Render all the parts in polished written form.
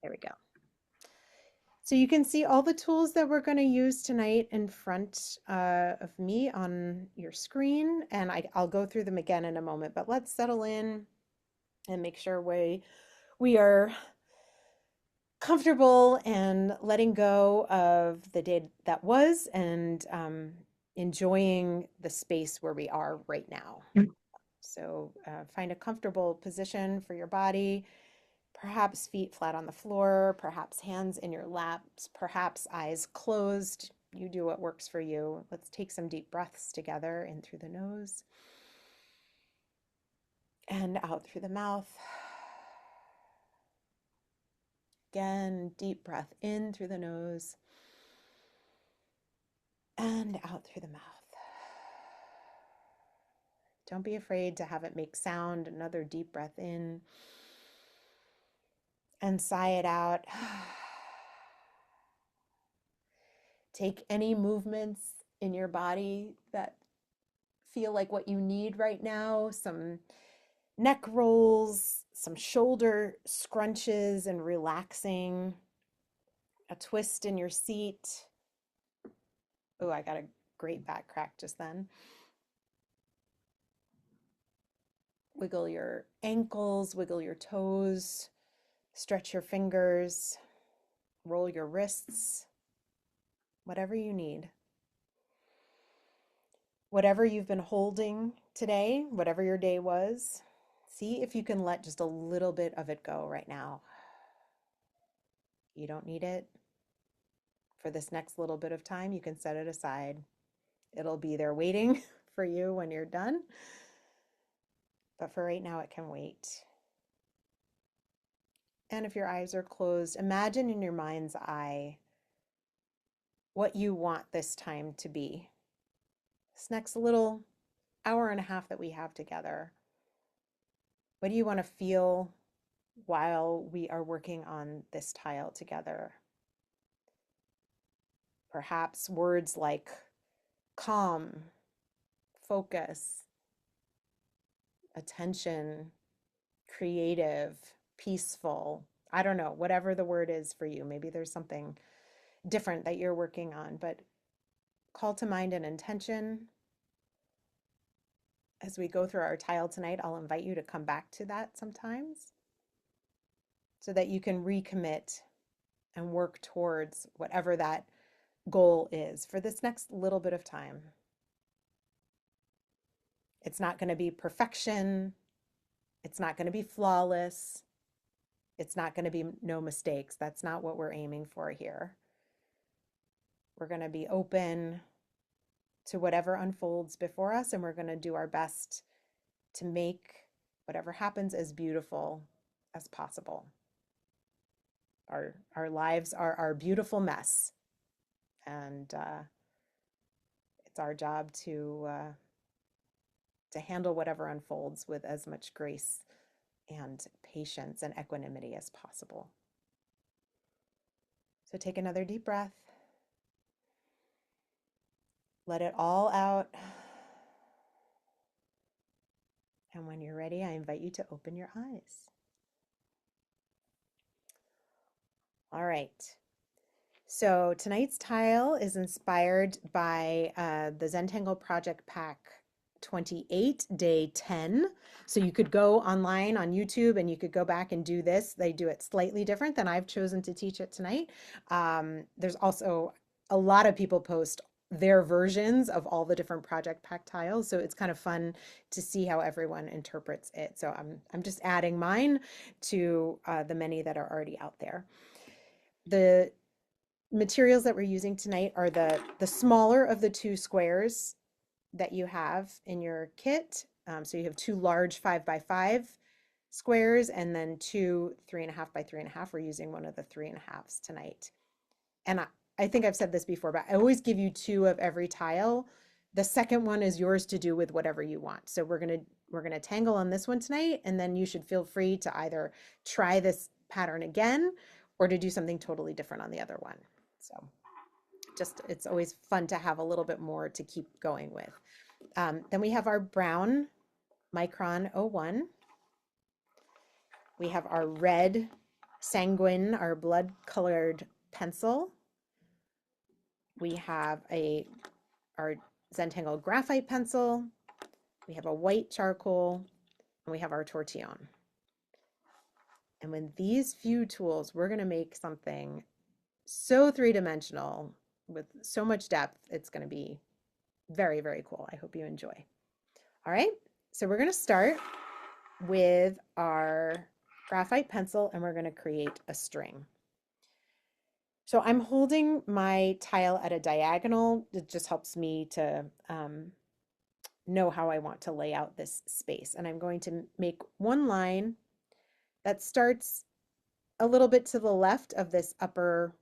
There we go. So you can see all the tools that we're going to use tonight in front of me on your screen, and I'll go through them again in a moment, but let's settle in and make sure we are comfortable and letting go of the day that was and enjoying the space where we are right now. So find a comfortable position for your body. Perhaps feet flat on the floor, perhaps hands in your laps, perhaps eyes closed. You do what works for you. Let's take some deep breaths together in through the nose and out through the mouth. Again, deep breath in through the nose and out through the mouth. Don't be afraid to have it make sound. Another deep breath in and sigh it out. Take any movements in your body that feel like what you need right now, some neck rolls, some shoulder scrunches and relaxing, a twist in your seat. Oh, I got a great back crack just then. Wiggle your ankles, wiggle your toes, stretch your fingers, roll your wrists, whatever you need. Whatever you've been holding today, whatever your day was, see if you can let just a little bit of it go right now. You don't need it. For this next little bit of time, you can set it aside. It'll be there waiting for you when you're done. But for right now, it can wait. And if your eyes are closed, imagine in your mind's eye what you want this time to be. This next little hour and a half that we have together. What do you want to feel while we are working on this tile together? Perhaps words like calm, focus, attention, creative, peaceful. I don't know, whatever the word is for you. Maybe there's something different that you're working on, but call to mind an intention. As we go through our tile tonight, I'll invite you to come back to that sometimes so that you can recommit and work towards whatever that goal is for this next little bit of time. It's not going to be perfection. It's not going to be flawless. It's not going to be no mistakes. That's not what we're aiming for here. We're going to be open to whatever unfolds before us, and we're going to do our best to make whatever happens as beautiful as possible. Our lives are our beautiful mess, and it's our job to handle whatever unfolds with as much grace and patience and equanimity as possible. So take another deep breath. Let it all out. And when you're ready, I invite you to open your eyes. All right. So tonight's tile is inspired by the Zentangle Project Pack 28, day 10. So you could go online on YouTube and you could go back and do this. They do it slightly different than I've chosen to teach it tonight. There's also a lot of people post their versions of all the different project pack tiles. So it's kind of fun to see how everyone interprets it. So I'm just adding mine to the many that are already out there. The materials that we're using tonight are the smaller of the two squares that you have in your kit. So you have two large 5x5 squares and then two 3.5 by 3.5. We're using one of the 3.5s tonight. And I think I've said this before, but I always give you two of every tile. The second one is yours to do with whatever you want. So we're gonna tangle on this one tonight, and then you should feel free to either try this pattern again or to do something totally different on the other one. So just, it's always fun to have a little bit more to keep going with. Then we have our brown Micron 01. We have our red sanguine, our blood-colored pencil. We have our Zentangle graphite pencil. We have a white charcoal, and we have our tortillon. And with these few tools, we're going to make something so three-dimensional with so much depth. It's going to be very, very cool. I hope you enjoy. All right, so we're going to start with our graphite pencil, and we're going to create a string. So I'm holding my tile at a diagonal. It just helps me to know how I want to lay out this space. And I'm going to make one line that starts a little bit to the left of this upper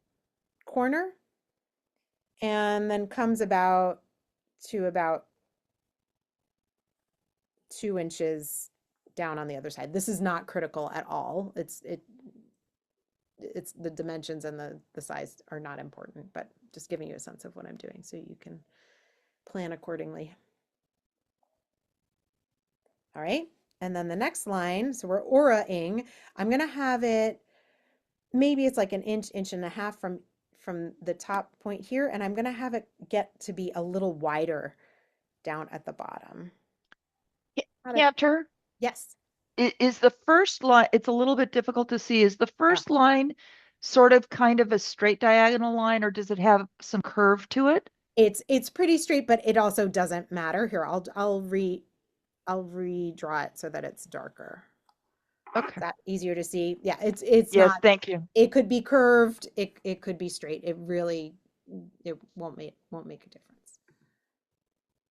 corner and then comes about to about 2 inches down on the other side. This is not critical at all. It's the dimensions and the size are not important, but just giving you a sense of what I'm doing so you can plan accordingly. All right, and then the next line, so we're aura-ing. I'm gonna have it, maybe it's like an inch, inch and a half from the top point here, and I'm gonna have it get to be a little wider down at the bottom. Cantor, Yes. is the first line, it's a little bit difficult to see, is the first line sort of kind of a straight diagonal line, or does it have some curve to it? It's pretty straight, but it also doesn't matter. Here, I'll redraw it so that it's darker. Is Okay. that easier to see? Yeah, it's Yes, not, thank you. it could be curved, it could be straight. It won't make a difference.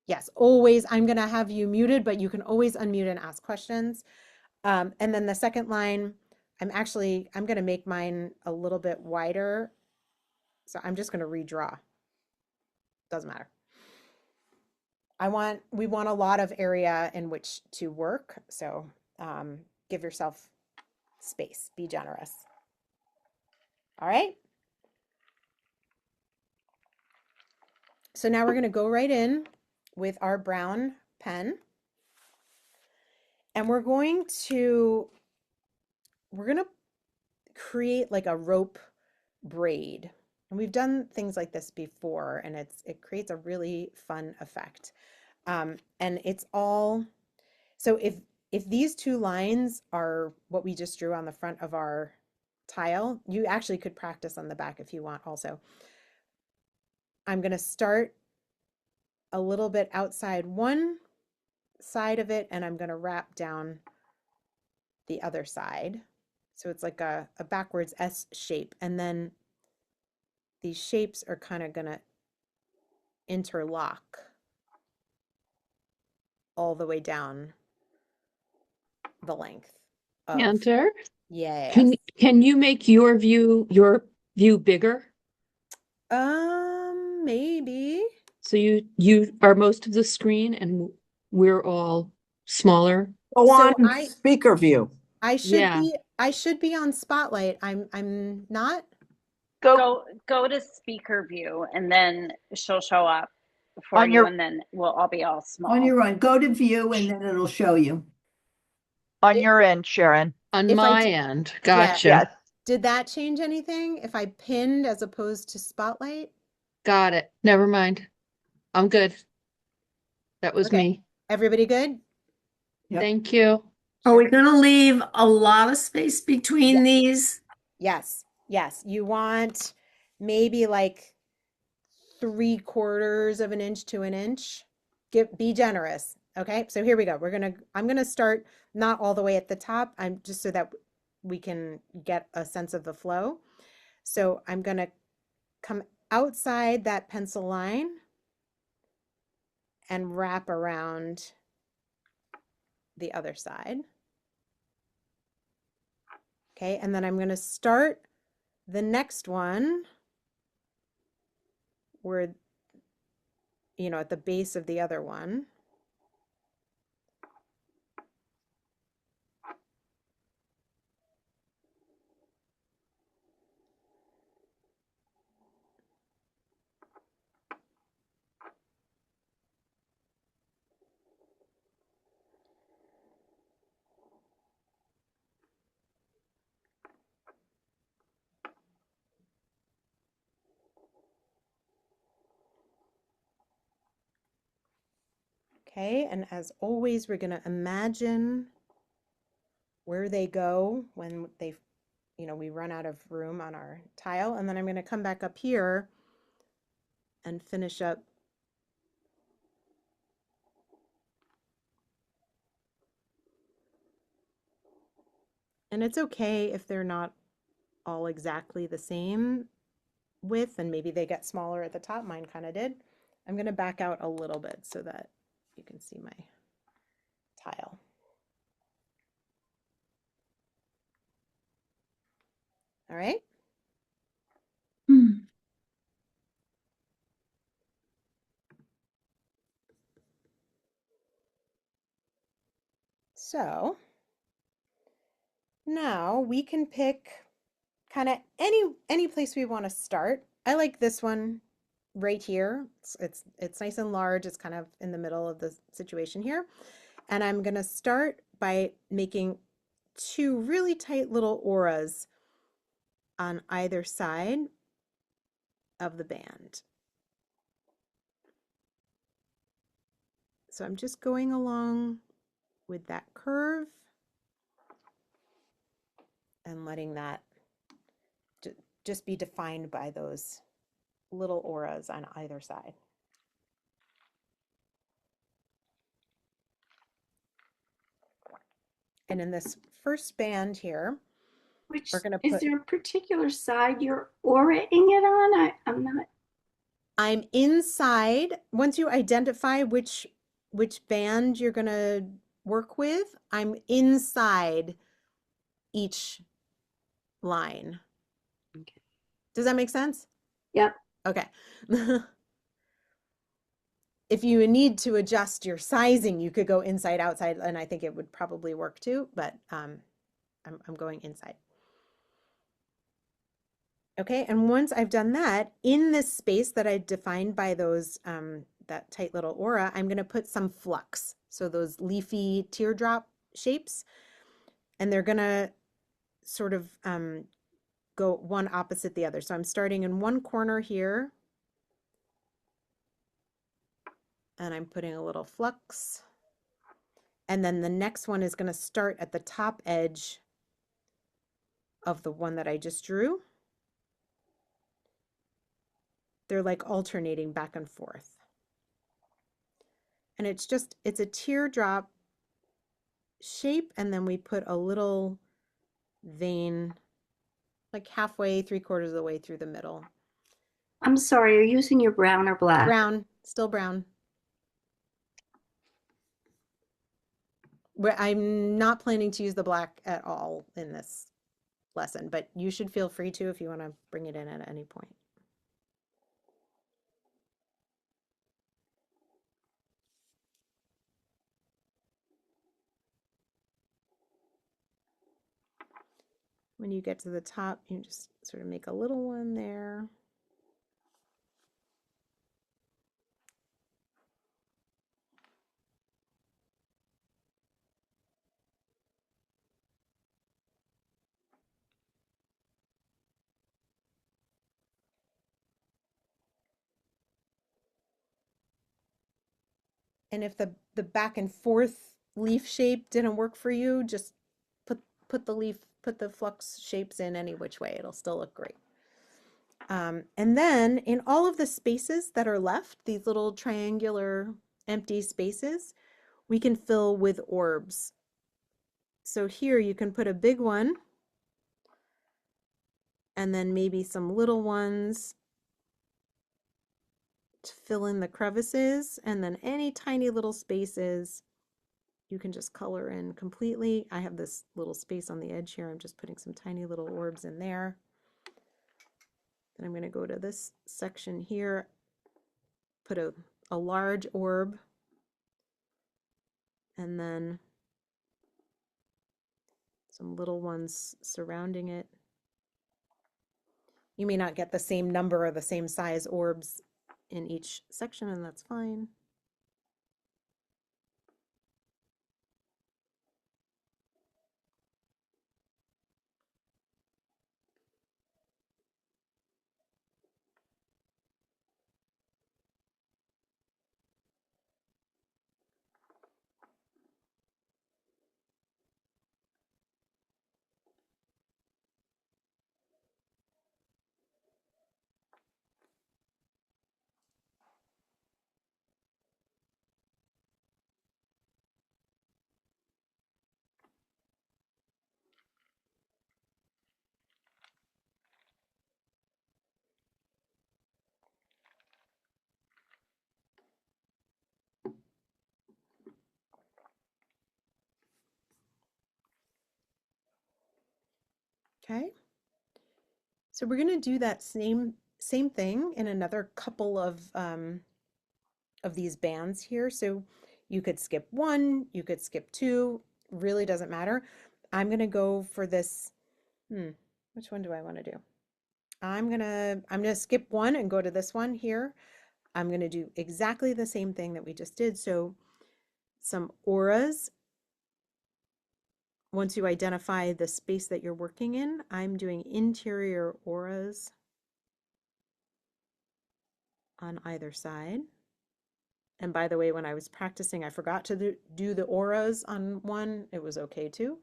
Yes, always, I'm gonna have you muted, but you can always unmute and ask questions. And then the second line, I'm gonna make mine a little bit wider. So I'm just gonna redraw. Doesn't matter. We want a lot of area in which to work. So give yourself space, be generous. All right. So now we're going to go right in with our brown pen. And we're going to create like a rope braid. And we've done things like this before, and it creates a really fun effect. And it's all, so if these two lines are what we just drew on the front of our tile, you actually could practice on the back if you want also. I'm going to start a little bit outside one side of it, and I'm going to wrap down the other side. So it's like a backwards S shape. And then these shapes are kind of going to interlock all the way down the length of, Cantor, yes. can you make your view bigger? Maybe. So you are most of the screen and we're all smaller. Go So on speaker view. Yeah. I should be on Spotlight. I'm not. Go to speaker view and then she'll show up for On you your and then we'll all be all small. On your own, go to view and then it'll show you. on your end, Sharon. On If I my d- end. Yeah. Gotcha. Yes. Did that change anything if I pinned as opposed to Spotlight? Got it. Never mind. I'm good. That was Okay. me. Everybody good? Yep. Thank you. Are we going to leave a lot of space between Yeah. these? Yes. Yes. You want maybe like 3/4 of an inch to an inch. Be generous. Okay. So here we go. I'm gonna start not all the way at the top. I'm just so that we can get a sense of the flow. So I'm gonna come outside that pencil line and wrap around the other side. Okay, and then I'm going to start the next one where, at the base of the other one. Okay, and as always, we're going to imagine where they go when they, we run out of room on our tile. And then I'm going to come back up here and finish up and it's okay if they're not all exactly the same width and maybe they get smaller at the top. Mine kind of did. I'm going to back out a little bit so that you can see my tile. All right. So now we can pick kind of any place we want to start. I like this one right here. It's nice and large. It's kind of in the middle of the situation here. And I'm going to start by making two really tight little auras on either side of the band. So I'm just going along with that curve and letting that just be defined by those little auras on either side. And in this first band here, Which we're going to is put, there a particular side you're auraing it on? I'm not. I'm inside. Once you identify which band you're going to work with, I'm inside each line. Okay. Does that make sense? Yep. Okay. If you need to adjust your sizing, you could go inside, outside, and I think it would probably work too, but I'm going inside. Okay, and once I've done that, in this space that I defined by those, that tight little aura, I'm gonna put some flux. So those leafy teardrop shapes, and they're gonna sort of go one opposite the other. So I'm starting in one corner here, and I'm putting a little flux. And then the next one is going to start at the top edge of the one that I just drew. They're like alternating back and forth. And it's a teardrop shape, and then we put a little vein like halfway, 3/4 of the way through the middle. I'm sorry, you're using your brown or black? Brown, still brown. I'm not planning to use the black at all in this lesson, but you should feel free to if you want to bring it in at any point. When you get to the top, you just sort of make a little one there. And if the back and forth leaf shape didn't work for you, just put the flux shapes in any which way. It'll still look great. And then in all of the spaces that are left, these little triangular empty spaces, we can fill with orbs. So here you can put a big one and then maybe some little ones to fill in the crevices, and then any tiny little spaces you can just color in completely. I have this little space on the edge here. I'm just putting some tiny little orbs in there. Then I'm going to go to this section here, put a large orb, and then some little ones surrounding it. You may not get the same number or the same size orbs in each section, and that's fine. Okay. So we're going to do that same thing in another couple of these bands here. So you could skip one, you could skip two, really doesn't matter. I'm going to go for this. Which one do I want to do? I'm gonna skip one and go to this one here. I'm going to do exactly the same thing that we just did. So some auras. Once you identify the space that you're working in, I'm doing interior auras on either side. And by the way, when I was practicing, I forgot to do the auras on one. It was okay too.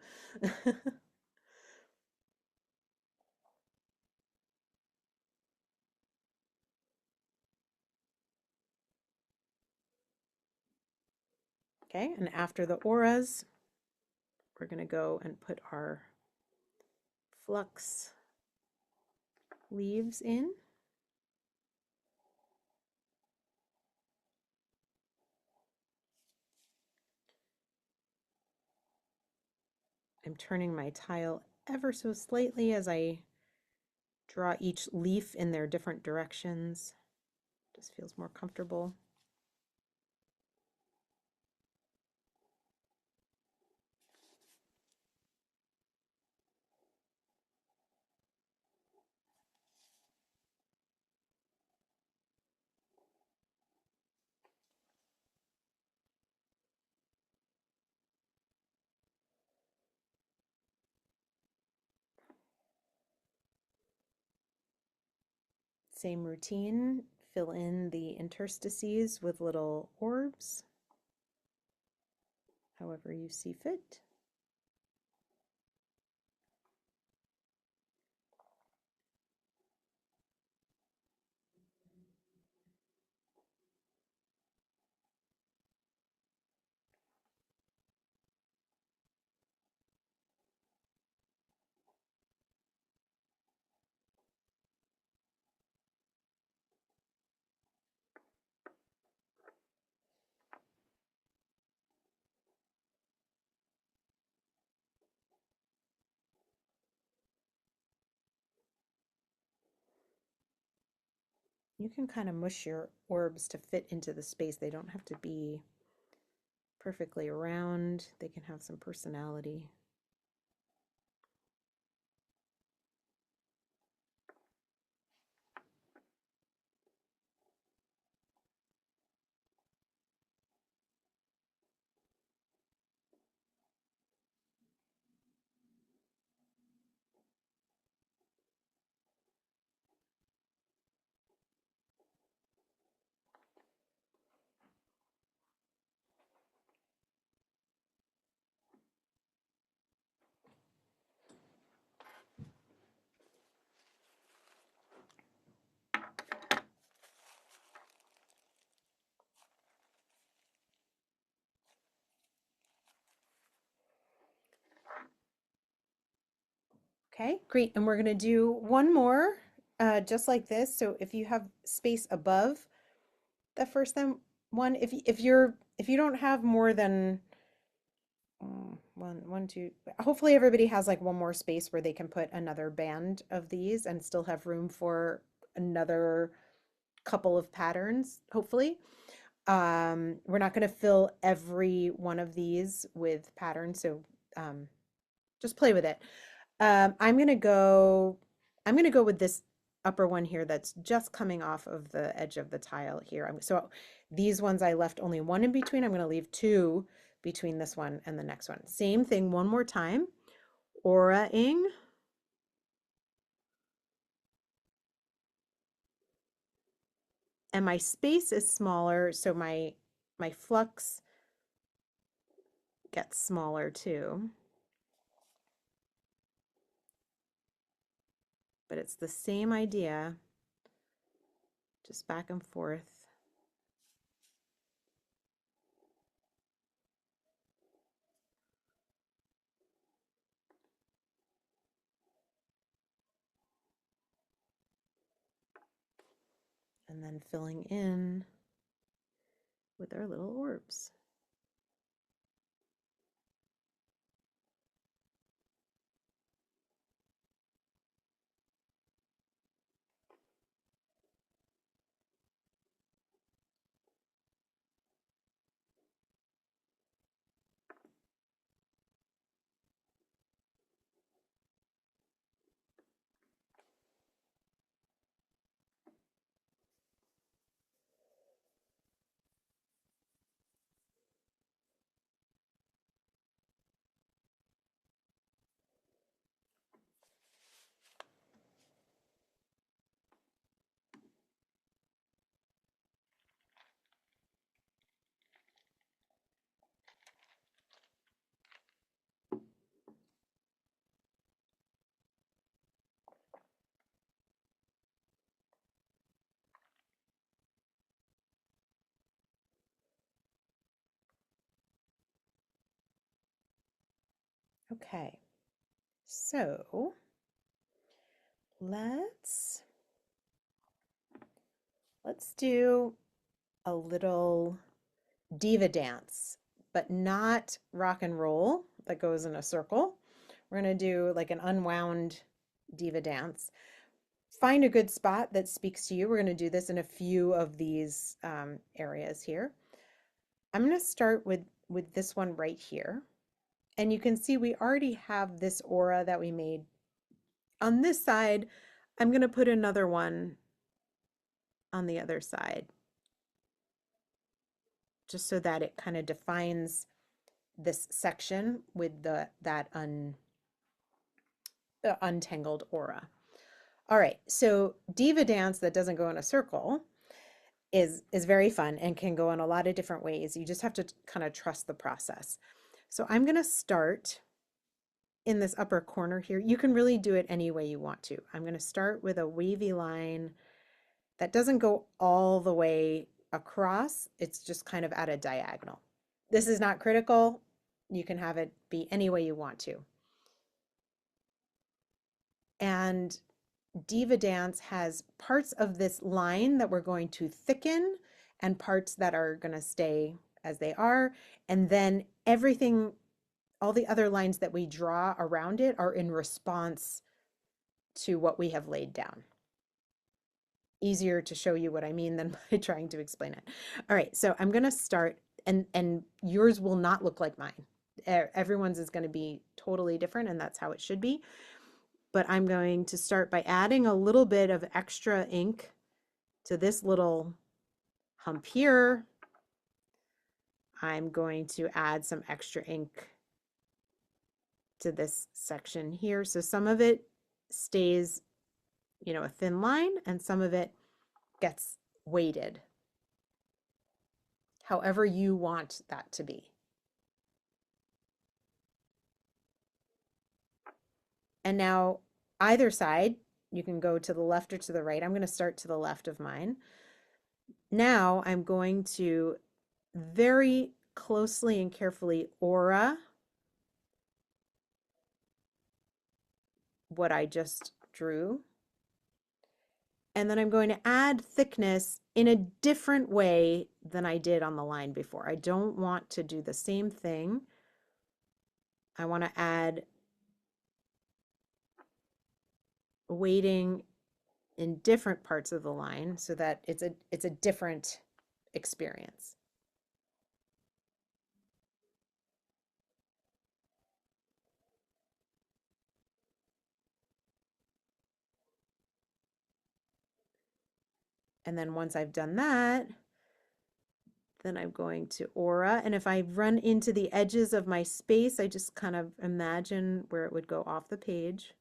Okay, and after the auras, we're going to go and put our flux leaves in. I'm turning my tile ever so slightly as I draw each leaf in their different directions. Just feels more comfortable. Same routine, fill in the interstices with little orbs, however you see fit. You can kind of mush your orbs to fit into the space. They don't have to be perfectly round. They can have some personality. Okay, great. And we're going to do one more just like this. So if you have space above the first one, if you don't have more than one, two, hopefully everybody has like one more space where they can put another band of these and still have room for another couple of patterns, hopefully. We're not going to fill every one of these with patterns, so just play with it. I'm gonna go with this upper one here that's just coming off of the edge of the tile here. So these ones I left only one in between. I'm gonna leave two between this one and the next one. Same thing one more time. Aura-ing. And my space is smaller, so my flux gets smaller too. But it's the same idea, just back and forth. And then filling in with our little orbs. Okay, so let's do a little diva dance, but not rock and roll that goes in a circle. We're going to do like an unwound diva dance. Find a good spot that speaks to you. We're going to do this in a few of these areas here. I'm going to start with this one right here. And you can see we already have this aura that we made. On this side, I'm going to put another one on the other side, just so that it kind of defines this section with that untangled aura. All right, so diva dance that doesn't go in a circle is very fun and can go in a lot of different ways. You just have to kind of trust the process. So I'm going to start in this upper corner here. You can really do it any way you want to. I'm going to start with a wavy line that doesn't go all the way across. It's just kind of at a diagonal. This is not critical. You can have it be any way you want to. And diva dance has parts of this line that we're going to thicken and parts that are going to stay as they are. And then everything, all the other lines that we draw around it are in response to what we have laid down. Easier to show you what I mean than by trying to explain it. All right, so I'm going to start, and yours will not look like mine. Everyone's is going to be totally different, and that's how it should be. But I'm going to start by adding a little bit of extra ink to this little hump here. I'm going to add some extra ink to this section here. So some of it stays, you know, a thin line, and some of it gets weighted, however you want that to be. And now either side, you can go to the left or to the right. I'm going to start to the left of mine. Now I'm going to very closely and carefully aura what I just drew. And then I'm going to add thickness in a different way than I did on the line before. I don't want to do the same thing. I want to add weighting in different parts of the line so that it's a different experience. And then once I've done that, then I'm going to aura. And if I run into the edges of my space, I just kind of imagine where it would go off the page.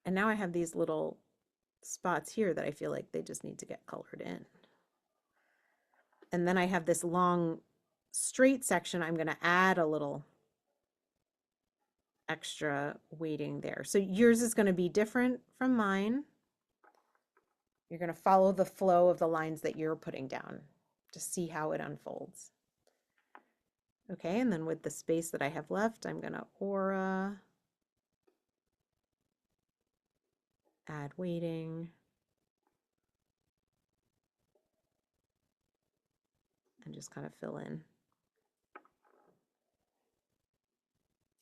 And now I have these little spots here that I feel like they just need to get colored in. And then I have this long straight section. I'm going to add a little extra weighting there. So yours is going to be different from mine. You're going to follow the flow of the lines that you're putting down to see how it unfolds. Okay, and then with the space that I have left, I'm going to aura, add weighting, and just kind of fill in.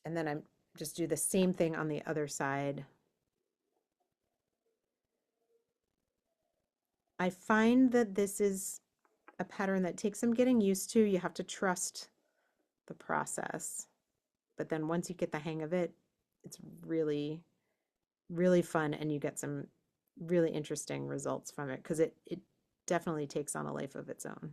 And then I'm just do the same thing on the other side. I find that this is a pattern that takes some getting used to. You have to trust the process. But then once you get the hang of it, it's really, really fun, and you get some really interesting results from it because it definitely takes on a life of its own.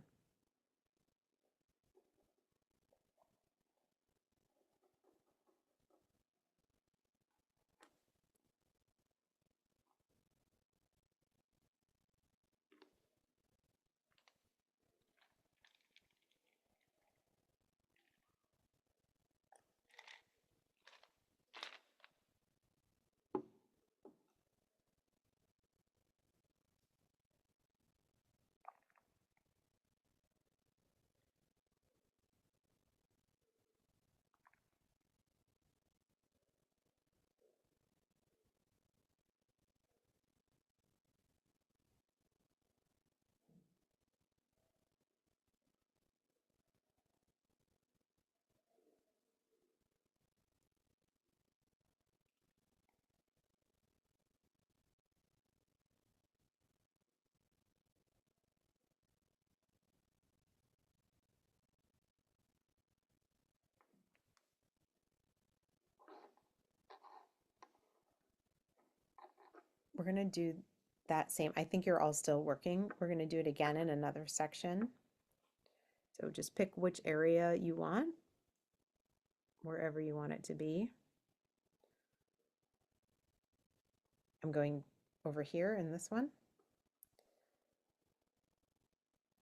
we're going to do that same. I think you're all still working. We're going to do it again in another section. So just pick which area you want, wherever you want it to be. I'm going over here in this one.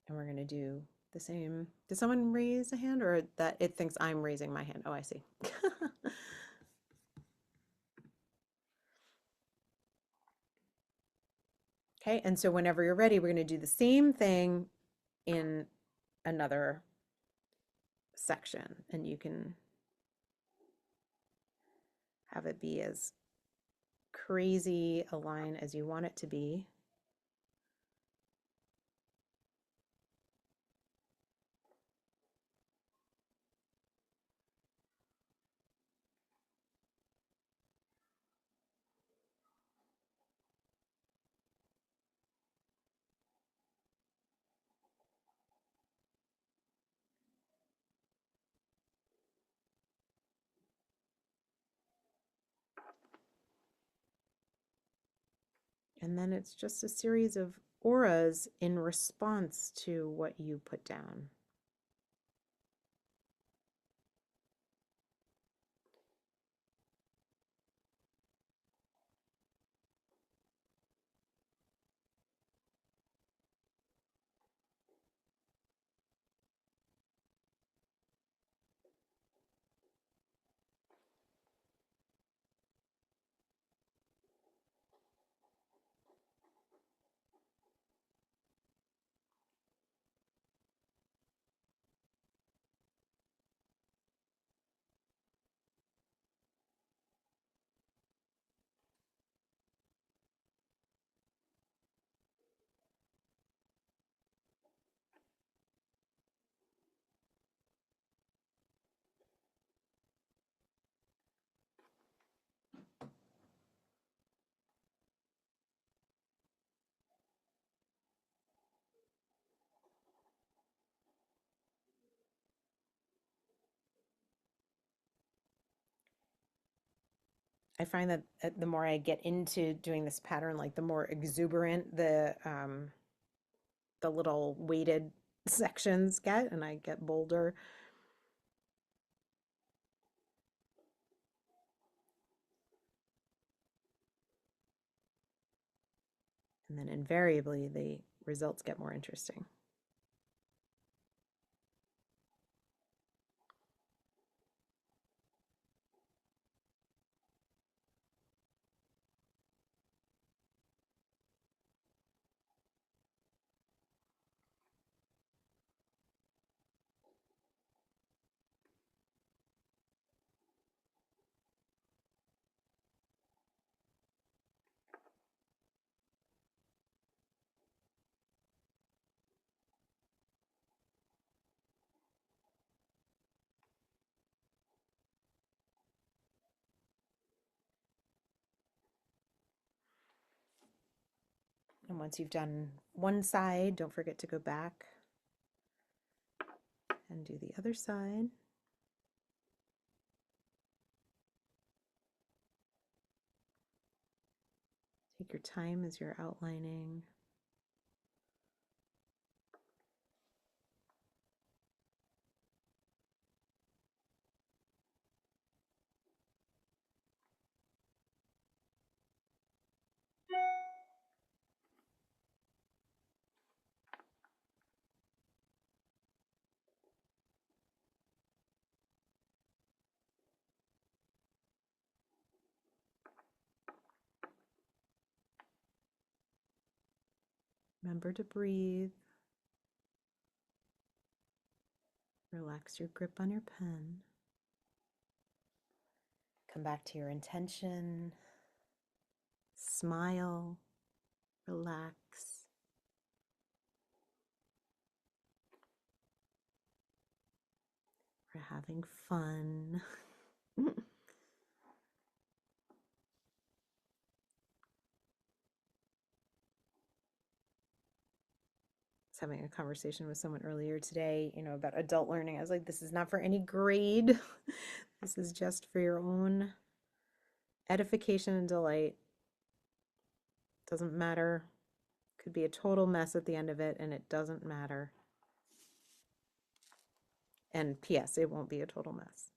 And we're going to do the same. Did someone raise a hand, or that it thinks I'm raising my hand? Oh, I see. Okay, and so whenever you're ready, we're going to do the same thing in another section, and you can have it be as crazy a line as you want it to be. And then it's just a series of auras in response to what you put down. I find that the more I get into doing this pattern, like the more exuberant the little weighted sections get, and I get bolder. And then invariably the results get more interesting. And once you've done one side, don't forget to go back and do the other side. Take your time as you're outlining. Remember to breathe. Relax your grip on your pen. Come back to your intention. Smile. Relax. We're having fun. Having a conversation with someone earlier today, about adult learning. I was like, this is not for any grade. This is just for your own edification and delight. Doesn't matter. Could be a total mess at the end of it, and it doesn't matter. And P.S., it won't be a total mess.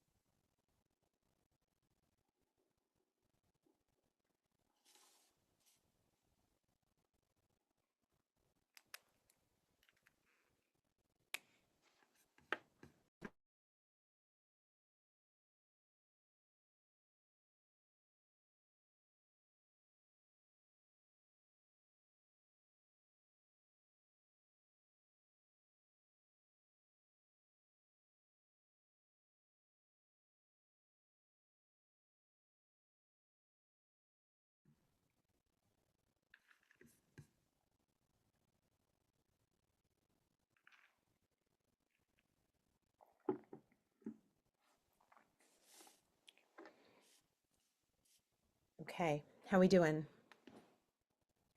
Okay, how we doing?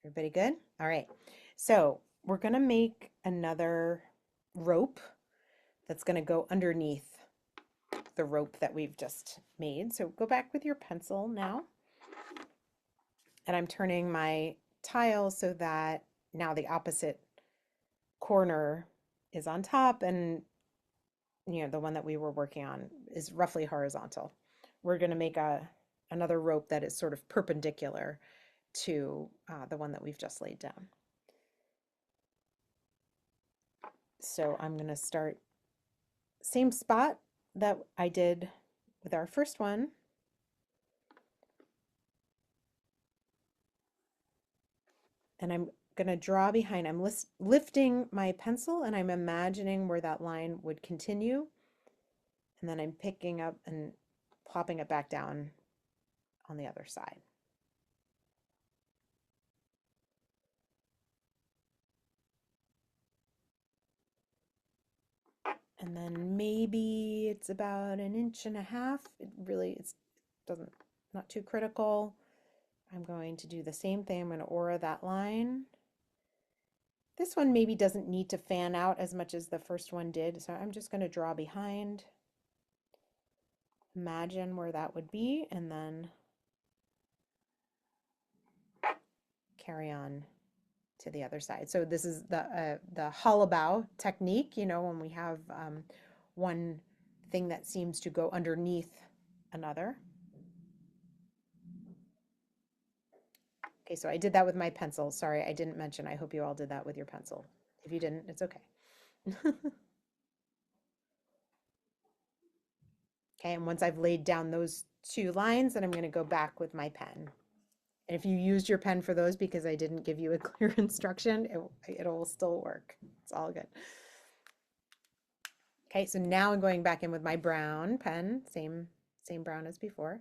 Everybody good? All right. So we're gonna make another rope that's gonna go underneath the rope that we've just made. So go back with your pencil now. And I'm turning my tile so that now the opposite corner is on top, and the one that we were working on is roughly horizontal. We're going to make another rope that is sort of perpendicular to the one that we've just laid down. So I'm going to start same spot that I did with our first one. And I'm going to draw behind. I'm lifting my pencil and I'm imagining where that line would continue. And then I'm picking up and plopping it back down on the other side. And then maybe it's about 1.5 inches. It doesn't, not too critical. I'm going to do the same thing. I'm going to aura that line. This one maybe doesn't need to fan out as much as the first one did. So I'm just going to draw behind. Imagine where that would be, and then carry on to the other side. So this is the hollabow technique, when we have one thing that seems to go underneath another. Okay, so I did that with my pencil. Sorry, I didn't mention. I hope you all did that with your pencil. If you didn't, it's okay. Okay, and once I've laid down those 2 lines, then I'm going to go back with my pen. And if you used your pen for those because I didn't give you a clear instruction, it'll still work. It's all good. Okay, so now I'm going back in with my brown pen, same brown as before.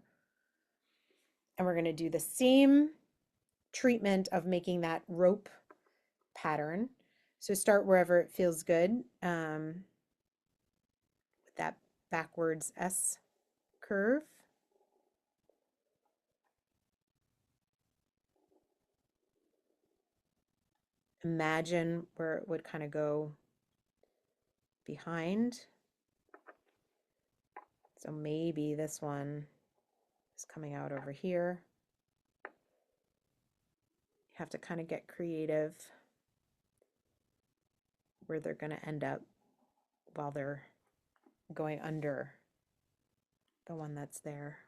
And we're going to do the same treatment of making that rope pattern. So start wherever it feels good with that backwards S curve. Imagine where it would kind of go behind. So maybe this one is coming out over here. You have to kind of get creative where they're going to end up while they're going under the one that's there.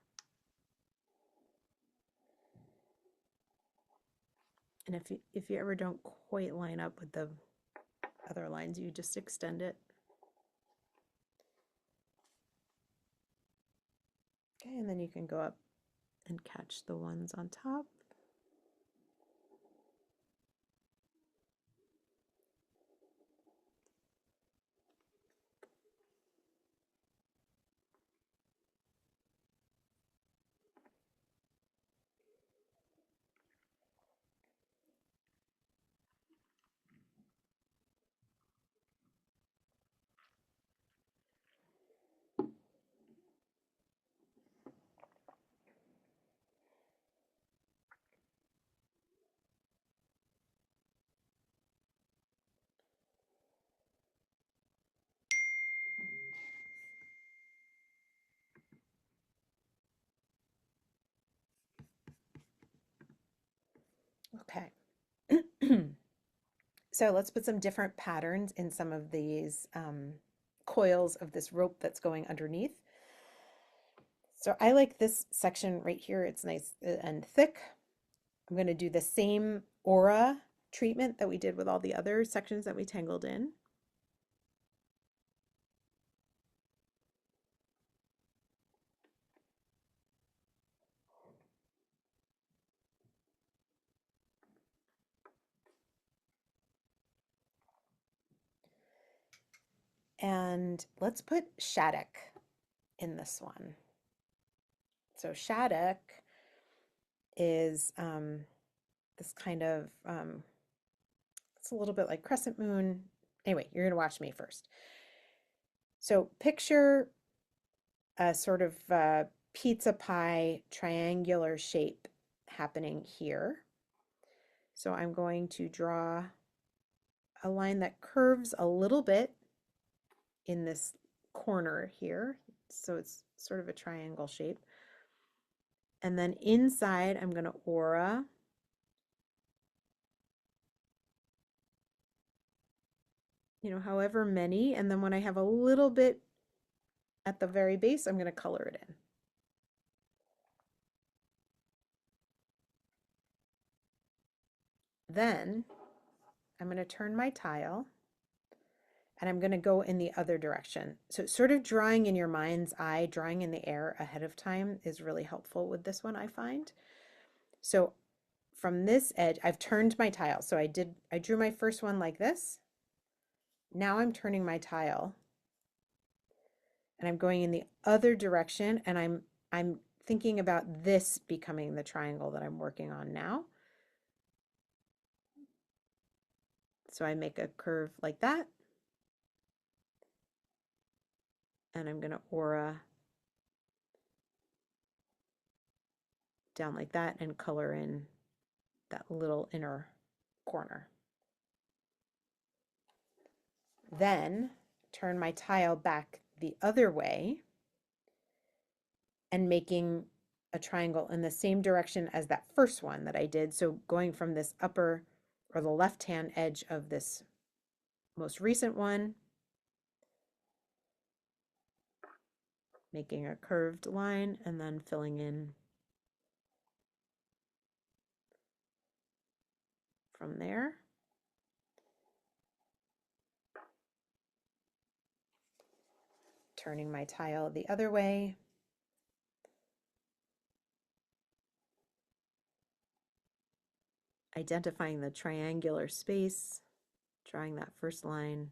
And if you ever don't quite line up with the other lines, you just extend it. Okay, and then you can go up and catch the ones on top. So let's put some different patterns in some of these coils of this rope that's going underneath. So I like this section right here. It's nice and thick. I'm going to do the same aura treatment that we did with all the other sections that we tangled in. And let's put Shattuck in this one. So Shattuck is this kind of, it's a little bit like crescent moon. Anyway, you're going to watch me first. So picture a sort of pizza pie triangular shape happening here. So I'm going to draw a line that curves a little bit in this corner here. So it's sort of a triangle shape. And then inside, I'm going to aura. You know, however many. And then when I have a little bit at the very base, I'm going to color it in. Then I'm going to turn my tile and I'm going to go in the other direction. So sort of drawing in your mind's eye, drawing in the air ahead of time is really helpful with this one, I find. So from this edge, I've turned my tile. So I drew my first one like this. Now I'm turning my tile and I'm going in the other direction, and I'm thinking about this becoming the triangle that I'm working on now. So I make a curve like that, and I'm going to aura down like that and color in that little inner corner. Then turn my tile back the other way and making a triangle in the same direction as that first one that I did. So going from this upper or the left-hand edge of this most recent one, making a curved line and then filling in from there. Turning my tile the other way. Identifying the triangular space, drawing that first line,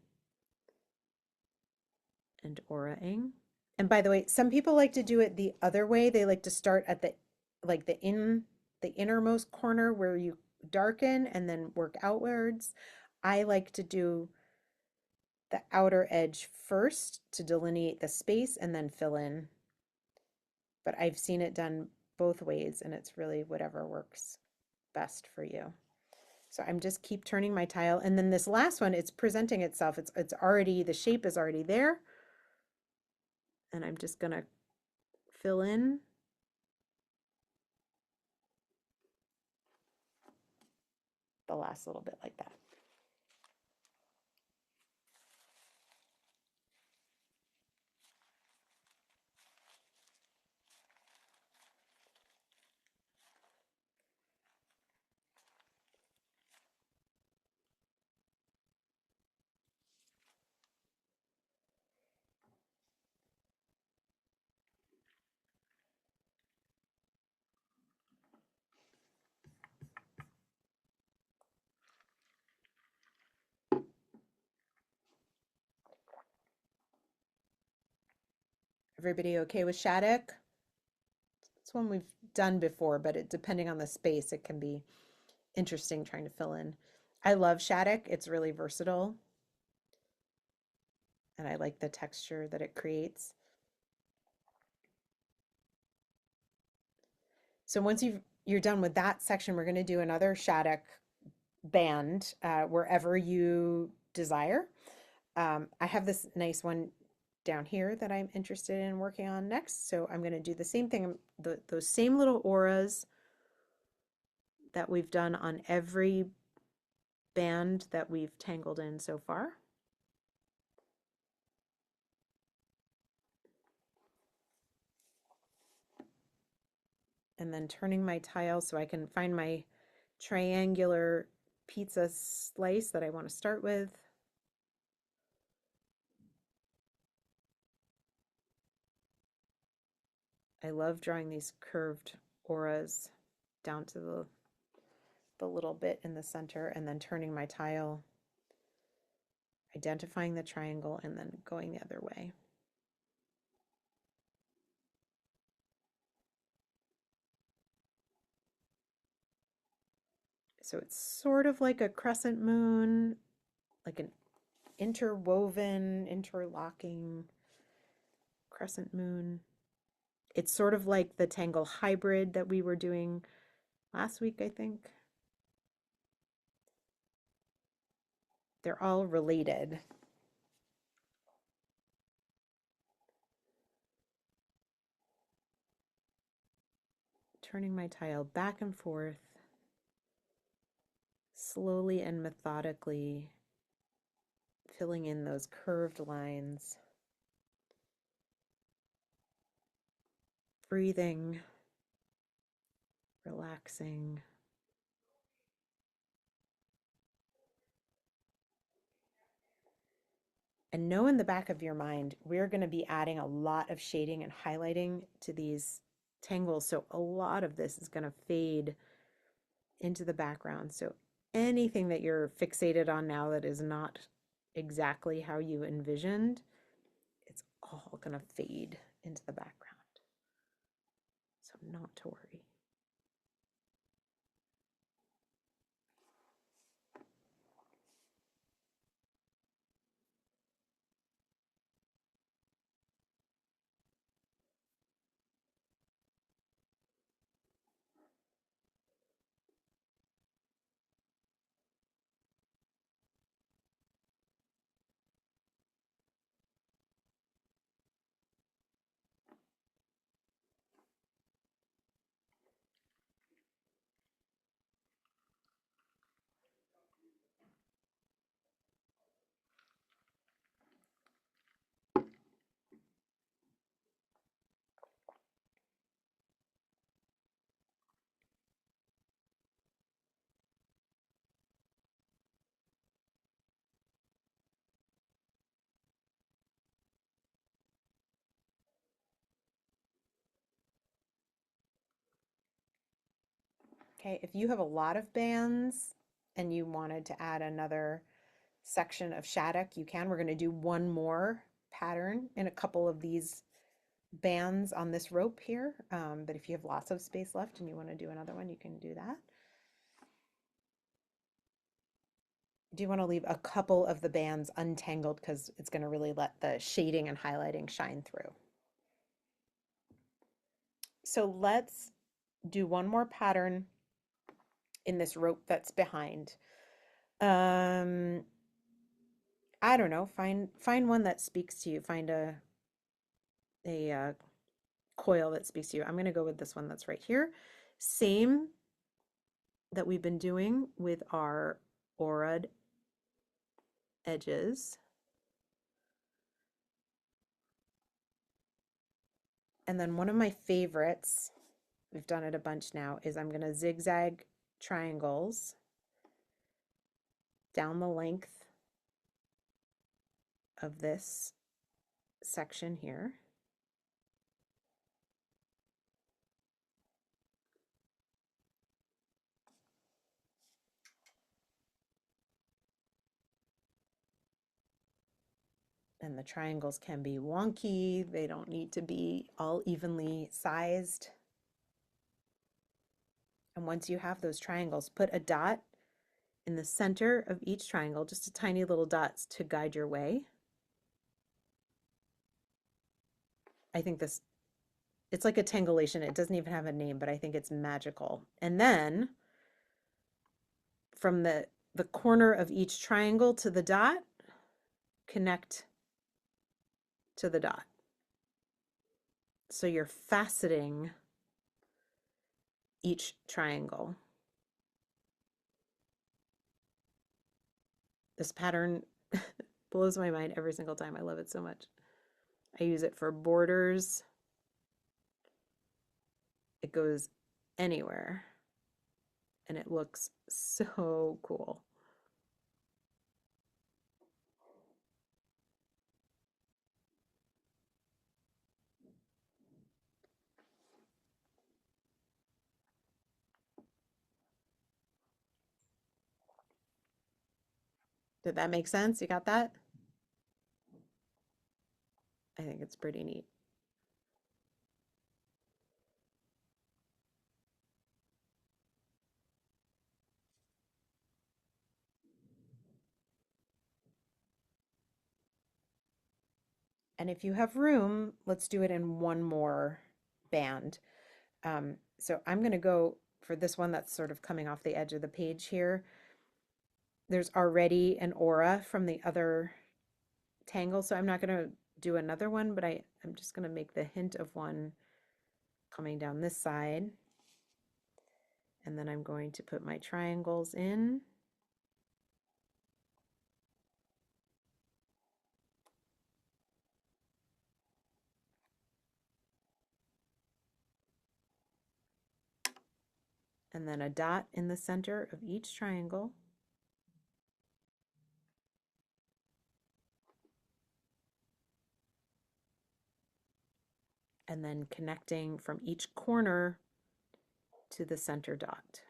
and auraing. And by the way, some people like to do it the other way. They like to start at the the innermost corner where you darken and then work outwards. I like to do the outer edge first to delineate the space and then fill in. But I've seen it done both ways, and it's really whatever works best for you. So I'm just keep turning my tile, and then this last one, it's presenting itself. It's already, the shape is already there. And I'm just gonna fill in the last little bit like that. Everybody okay with Shattuck? It's one we've done before, but depending on the space, it can be interesting trying to fill in. I love Shattuck. It's really versatile. And I like the texture that it creates. So once you're done with that section, we're going to do another Shattuck band wherever you desire. I have this nice one down here that I'm interested in working on next. So I'm going to do the same thing, those same little auras that we've done on every band that we've tangled in so far. And then turning my tile so I can find my triangular pizza slice that I want to start with. I love drawing these curved auras down to the little bit in the center, and then turning my tile, identifying the triangle, and then going the other way. So it's sort of like a crescent moon, like an interwoven, interlocking crescent moon. It's sort of like the Tangle hybrid that we were doing last week, I think. They're all related. Turning my tile back and forth, slowly and methodically filling in those curved lines. Breathing, relaxing. And know in the back of your mind, we're going to be adding a lot of shading and highlighting to these tangles. So a lot of this is going to fade into the background. So anything that you're fixated on now that is not exactly how you envisioned, it's all going to fade into the background. So not to worry. Okay, if you have a lot of bands and you wanted to add another section of Shattuck, you can. We're going to do one more pattern in a couple of these bands on this rope here. But if you have lots of space left and you want to do another one, you can do that. Do you want to leave a couple of the bands untangled because it's going to really let the shading and highlighting shine through. So let's do one more pattern in this rope that's behind. I don't know, find one that speaks to you. Find a coil that speaks to you. I'm going to go with this one that's right here. Same that we've been doing with our aura'd edges. And then one of my favorites, we've done it a bunch now, is I'm going to zigzag triangles down the length of this section here. And the triangles can be wonky. They don't need to be all evenly sized. And once you have those triangles, put a dot in the center of each triangle, just a tiny little dots to guide your way. I think this, it's like a tangulation. It doesn't even have a name, but I think it's magical. And then from the corner of each triangle to the dot, connect to the dot. So you're faceting each triangle. This pattern blows my mind every single time. I love it so much. I use it for borders. It goes anywhere and it looks so cool. Did that make sense? You got that? I think it's pretty neat. And if you have room, let's do it in one more band. So I'm going to go for this one that's sort of coming off the edge of the page here. There's already an aura from the other tangle, so I'm not going to do another one, but I'm just going to make the hint of one coming down this side. And then I'm going to put my triangles in. And then a dot in the center of each triangle. And then connecting from each corner to the center dot.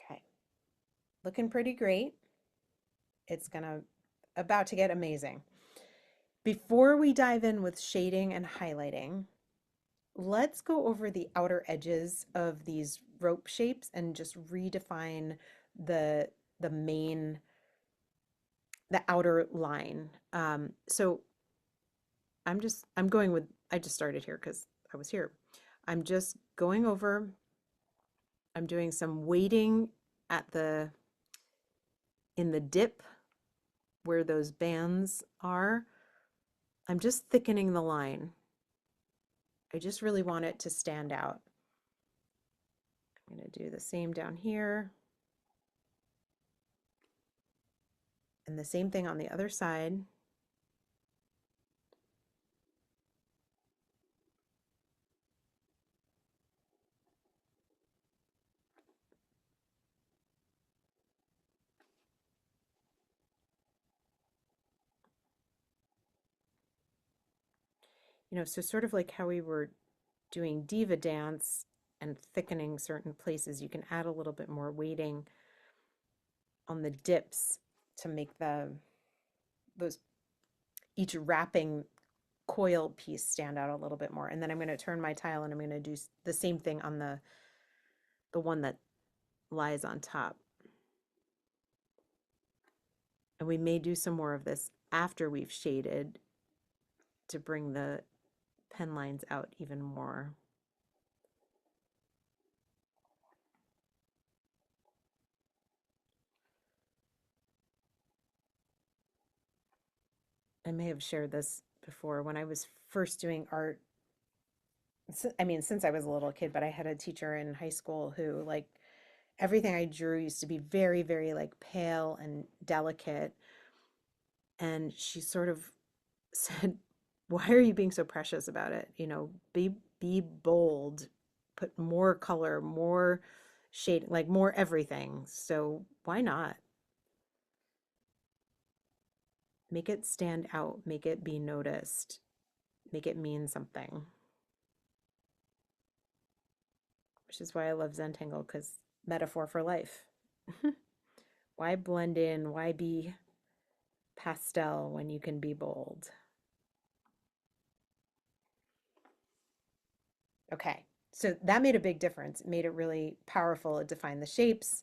Okay, looking pretty great. It's about to get amazing. Before we dive in with shading and highlighting, let's go over the outer edges of these rope shapes and just redefine the main, the outer line. So I'm going with, I just started here because I was here. I'm just going over, I'm doing some weighting in the dip where those bands are. I'm just thickening the line. I just really want it to stand out. I'm going to do the same down here. And the same thing on the other side. So sort of like how we were doing diva dance and thickening certain places, you can add a little bit more weighting on the dips to make those each wrapping coil piece stand out a little bit more. And then I'm going to turn my tile and I'm going to do the same thing on the one that lies on top. And we may do some more of this after we've shaded to bring the pen lines out even more. I may have shared this before. When I was first doing art, I mean, since I was a little kid, but I had a teacher in high school who, like, everything I drew used to be very, very, like, pale and delicate. And she sort of said, "Why are you being so precious about it? Be bold, put more color, more shade, like more everything. So why not? Make it stand out, make it be noticed. make it mean something. Which is why I love Zentangle, because metaphor for life. Why blend in? Why be pastel when you can be bold? Okay, so that made a big difference. It made it really powerful. It defined the shapes,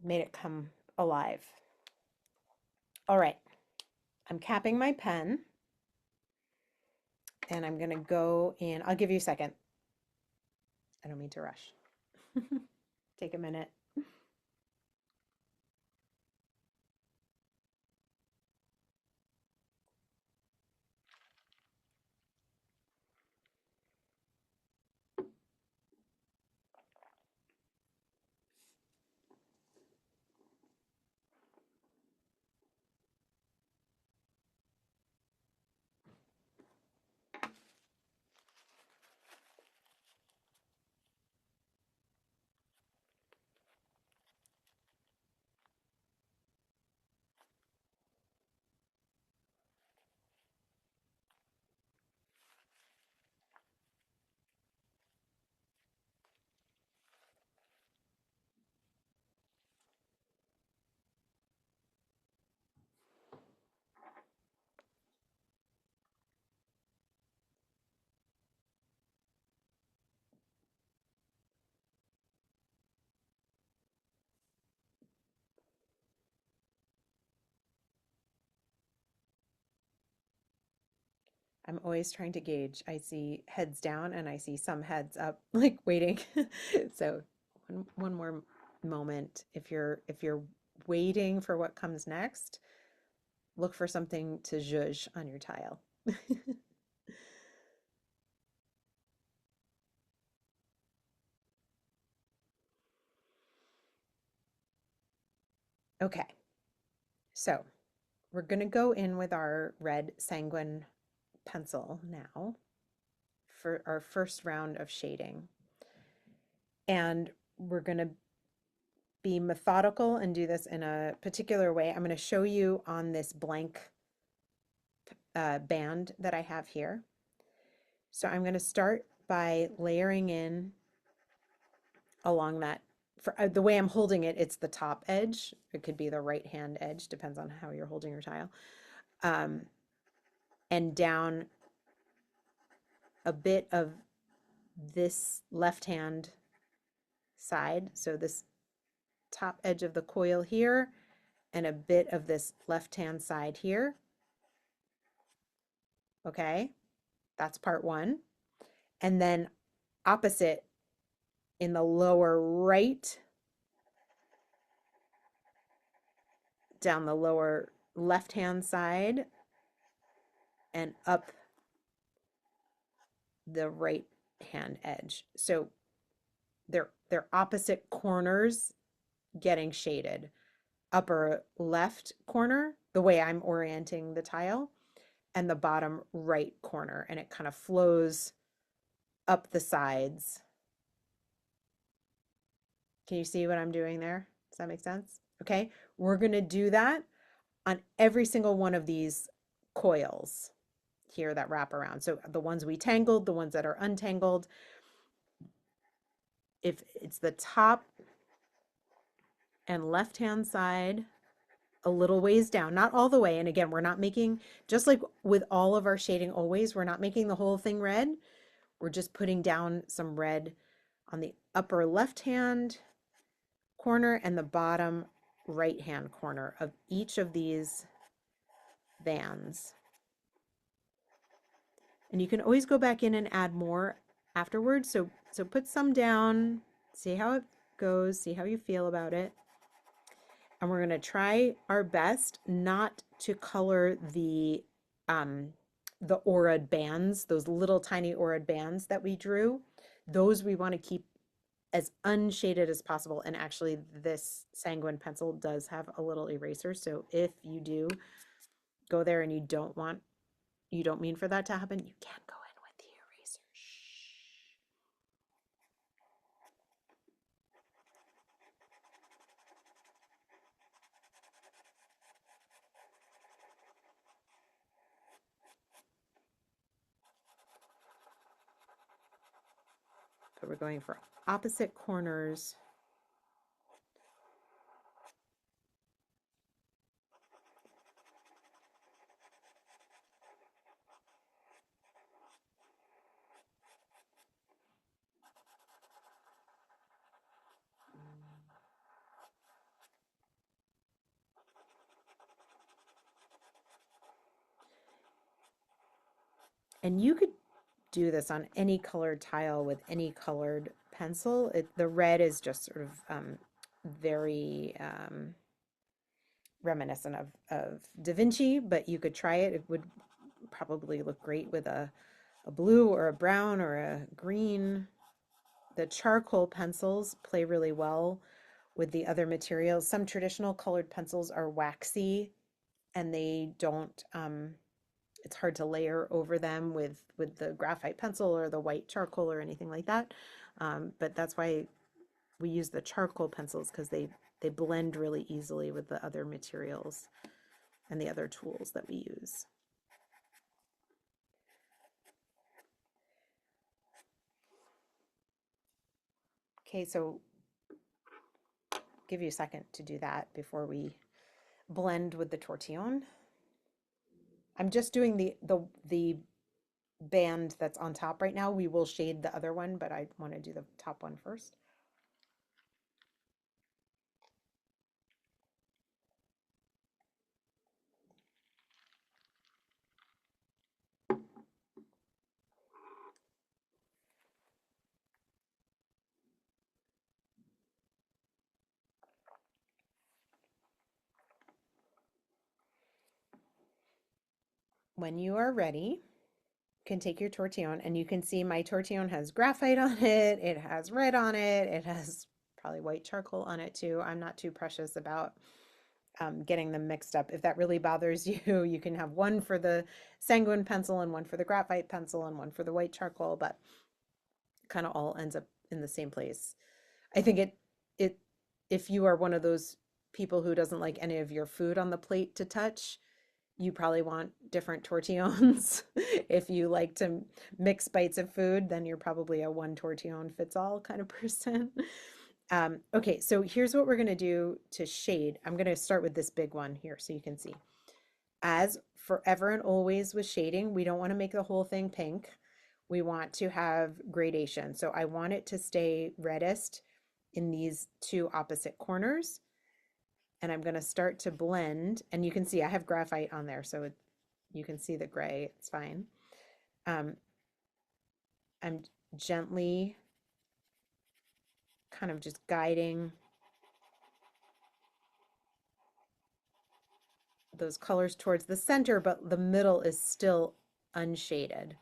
made it come alive. All right, I'm capping my pen and I'm gonna go in. I'll give you a second. I don't mean to rush. Take a minute. I'm always trying to gauge. I see heads down and I see some heads up, like waiting. So one more moment. If you're waiting for what comes next, look for something to zhuzh on your tile. Okay, so we're gonna go in with our red sanguine pencil now for our first round of shading. And we're gonna be methodical and do this in a particular way. I'm going to show you on this blank band that I have here. So I'm going to start by layering in along that. For the way I'm holding it, it's the top edge. It could be the right hand edge, depends on how you're holding your tile. And down a bit of this left hand side. So this top edge of the coil here and a bit of this left hand side here. Okay, that's part one. And then opposite in the lower right, down the lower left hand side and up the right hand edge. So they're opposite corners getting shaded. Upper left corner, the way I'm orienting the tile, and the bottom right corner, and it kind of flows up the sides. Can you see what I'm doing there? Does that make sense? Okay, we're going to do that on every single one of these coils here that wrap around. So the ones we tangled, the ones that are untangled. If it's the top and left hand side, a little ways down, not all the way. And again, we're not making, just like with all of our shading always, we're not making the whole thing red. We're just putting down some red on the upper left hand corner and the bottom right hand corner of each of these bands. And you can always go back in and add more afterwards. So put some down, see how it goes, see how you feel about it. And we're going to try our best not to color the aura'd bands, those little tiny aura'd bands that we drew. Those we want to keep as unshaded as possible. And actually this sanguine pencil does have a little eraser. So if you do go there and you don't mean for that to happen, you can go in with the eraser. Shh. So we're going for opposite corners. And you could do this on any colored tile with any colored pencil. The red is just sort of very reminiscent of Da Vinci, but you could try it. It would probably look great with a blue or a brown or a green. The charcoal pencils play really well with the other materials. Some traditional colored pencils are waxy and they don't, it's hard to layer over them with the graphite pencil or the white charcoal or anything like that. But that's why we use the charcoal pencils, because they blend really easily with the other materials and the other tools that we use. Okay, so give you a second to do that before we blend with the tortillon. I'm just doing the band that's on top right now. We will shade the other one, but I want to do the top one first. When you are ready, you can take your tortillon, and you can see my tortillon has graphite on it, it has red on it, it has probably white charcoal on it too. I'm not too precious about getting them mixed up. If that really bothers you, you can have one for the sanguine pencil and one for the graphite pencil and one for the white charcoal, but kind of all ends up in the same place. I think it if you are one of those people who doesn't like any of your food on the plate to touch, you probably want different tortillons. If you like to mix bites of food, then you're probably a one tortillon fits all kind of person. Okay, so here's what we're going to do to shade. I'm going to start with this big one here so you can see. As forever and always with shading, we don't want to make the whole thing pink. We want to have gradation. So I want it to stay reddest in these two opposite corners. And I'm going to start to blend. And you can see I have graphite on there, so you can see the gray. It's fine. I'm gently kind of just guiding those colors towards the center, but the middle is still unshaded.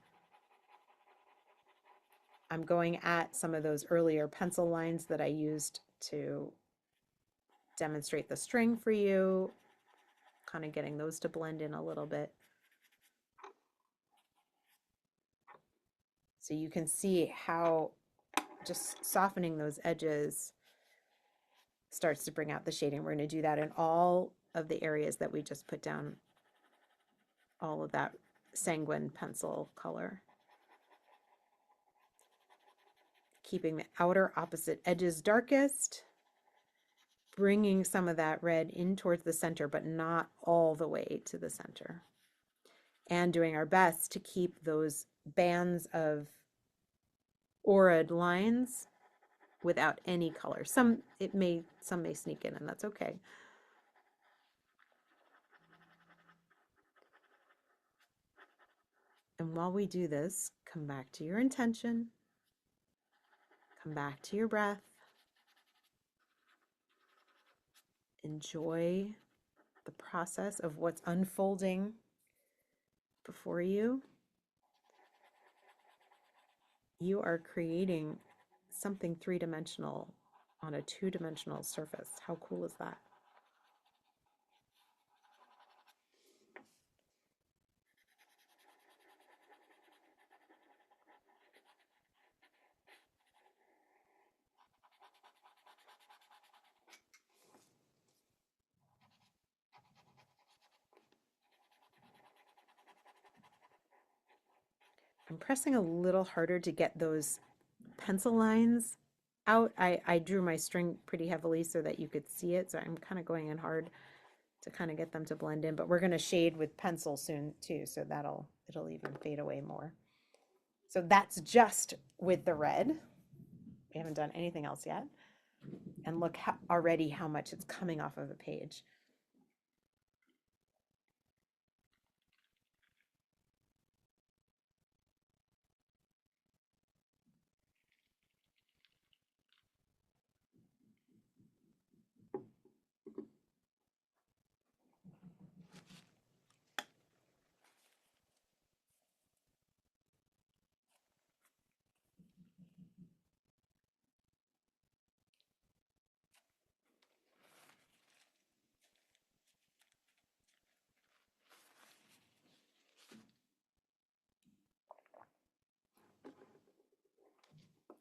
I'm going at some of those earlier pencil lines that I used to demonstrate the string for you, kind of getting those to blend in a little bit. So you can see how just softening those edges starts to bring out the shading. We're going to do that in all of the areas that we just put down all of that sanguine pencil color. Keeping the outer opposite edges darkest, bringing some of that red in towards the center, but not all the way to the center. And doing our best to keep those bands of aurad lines without any color. Some may sneak in, and that's okay. And while we do this, come back to your intention, come back to your breath, enjoy the process of what's unfolding before you. You are creating something three-dimensional on a two-dimensional surface. How cool is that? I'm pressing a little harder to get those pencil lines out. I drew my string pretty heavily so that you could see it. So I'm kind of going in hard to kind of get them to blend in, but we're going to shade with pencil soon too. So it'll even fade away more. So that's just with the red. We haven't done anything else yet. And look already how much it's coming off of the page.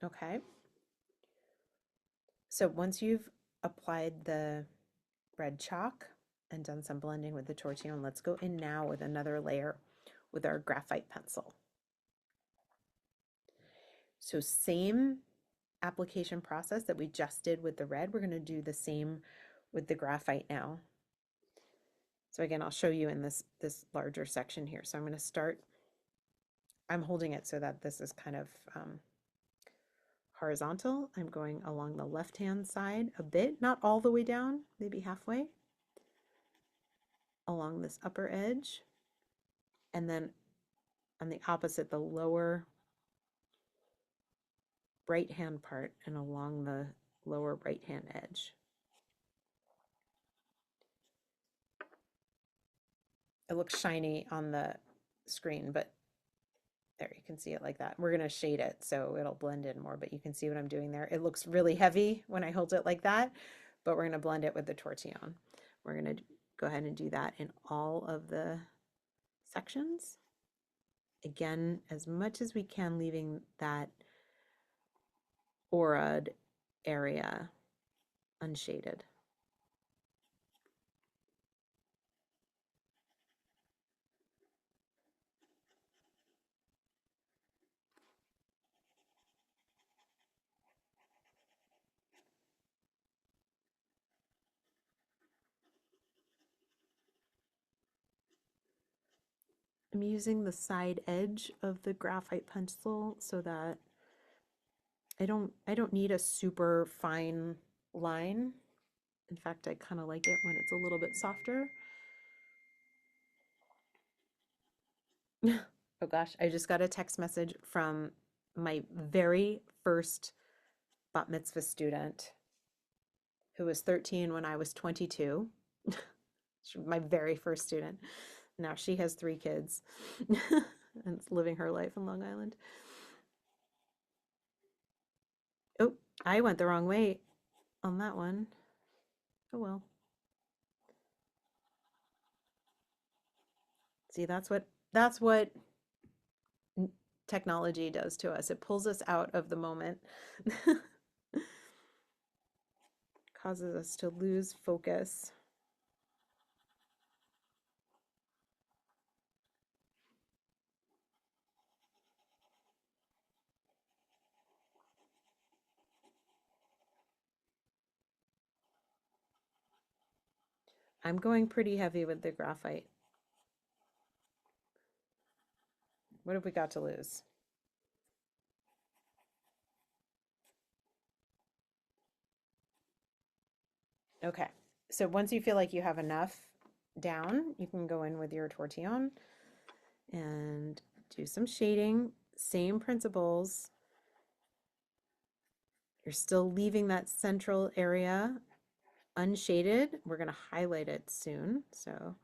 Okay. So once you've applied the red chalk and done some blending with the tortillon, let's go in now with another layer with our graphite pencil. So same application process that we just did with the red, we're going to do the same with the graphite now. So again, I'll show you in this larger section here. So I'm going to start, I'm holding it so that this is kind of horizontal. I'm going along the left-hand side a bit, not all the way down, maybe halfway, along this upper edge, and then on the opposite, the lower right-hand part and along the lower right-hand edge. It looks shiny on the screen, but there, you can see it like that. We're going to shade it so it'll blend in more, but you can see what I'm doing there. It looks really heavy when I hold it like that, but we're going to blend it with the tortillon. We're going to go ahead and do that in all of the sections. Again, as much as we can, leaving that aura area unshaded. I'm using the side edge of the graphite pencil so that I don't need a super fine line. In fact, I kind of like it when it's a little bit softer. Oh gosh, I just got a text message from my very first bat mitzvah student who was 13 when I was 22. My very first student. Now she has 3 kids and is living her life in Long Island. Oh, I went the wrong way on that one. Oh well. See, that's what technology does to us. It pulls us out of the moment. Causes us to lose focus. I'm going pretty heavy with the graphite. What have we got to lose? Okay, so once you feel like you have enough down, you can go in with your tortillon and do some shading. Same principles. You're still leaving that central area unshaded. We're going to highlight it soon, so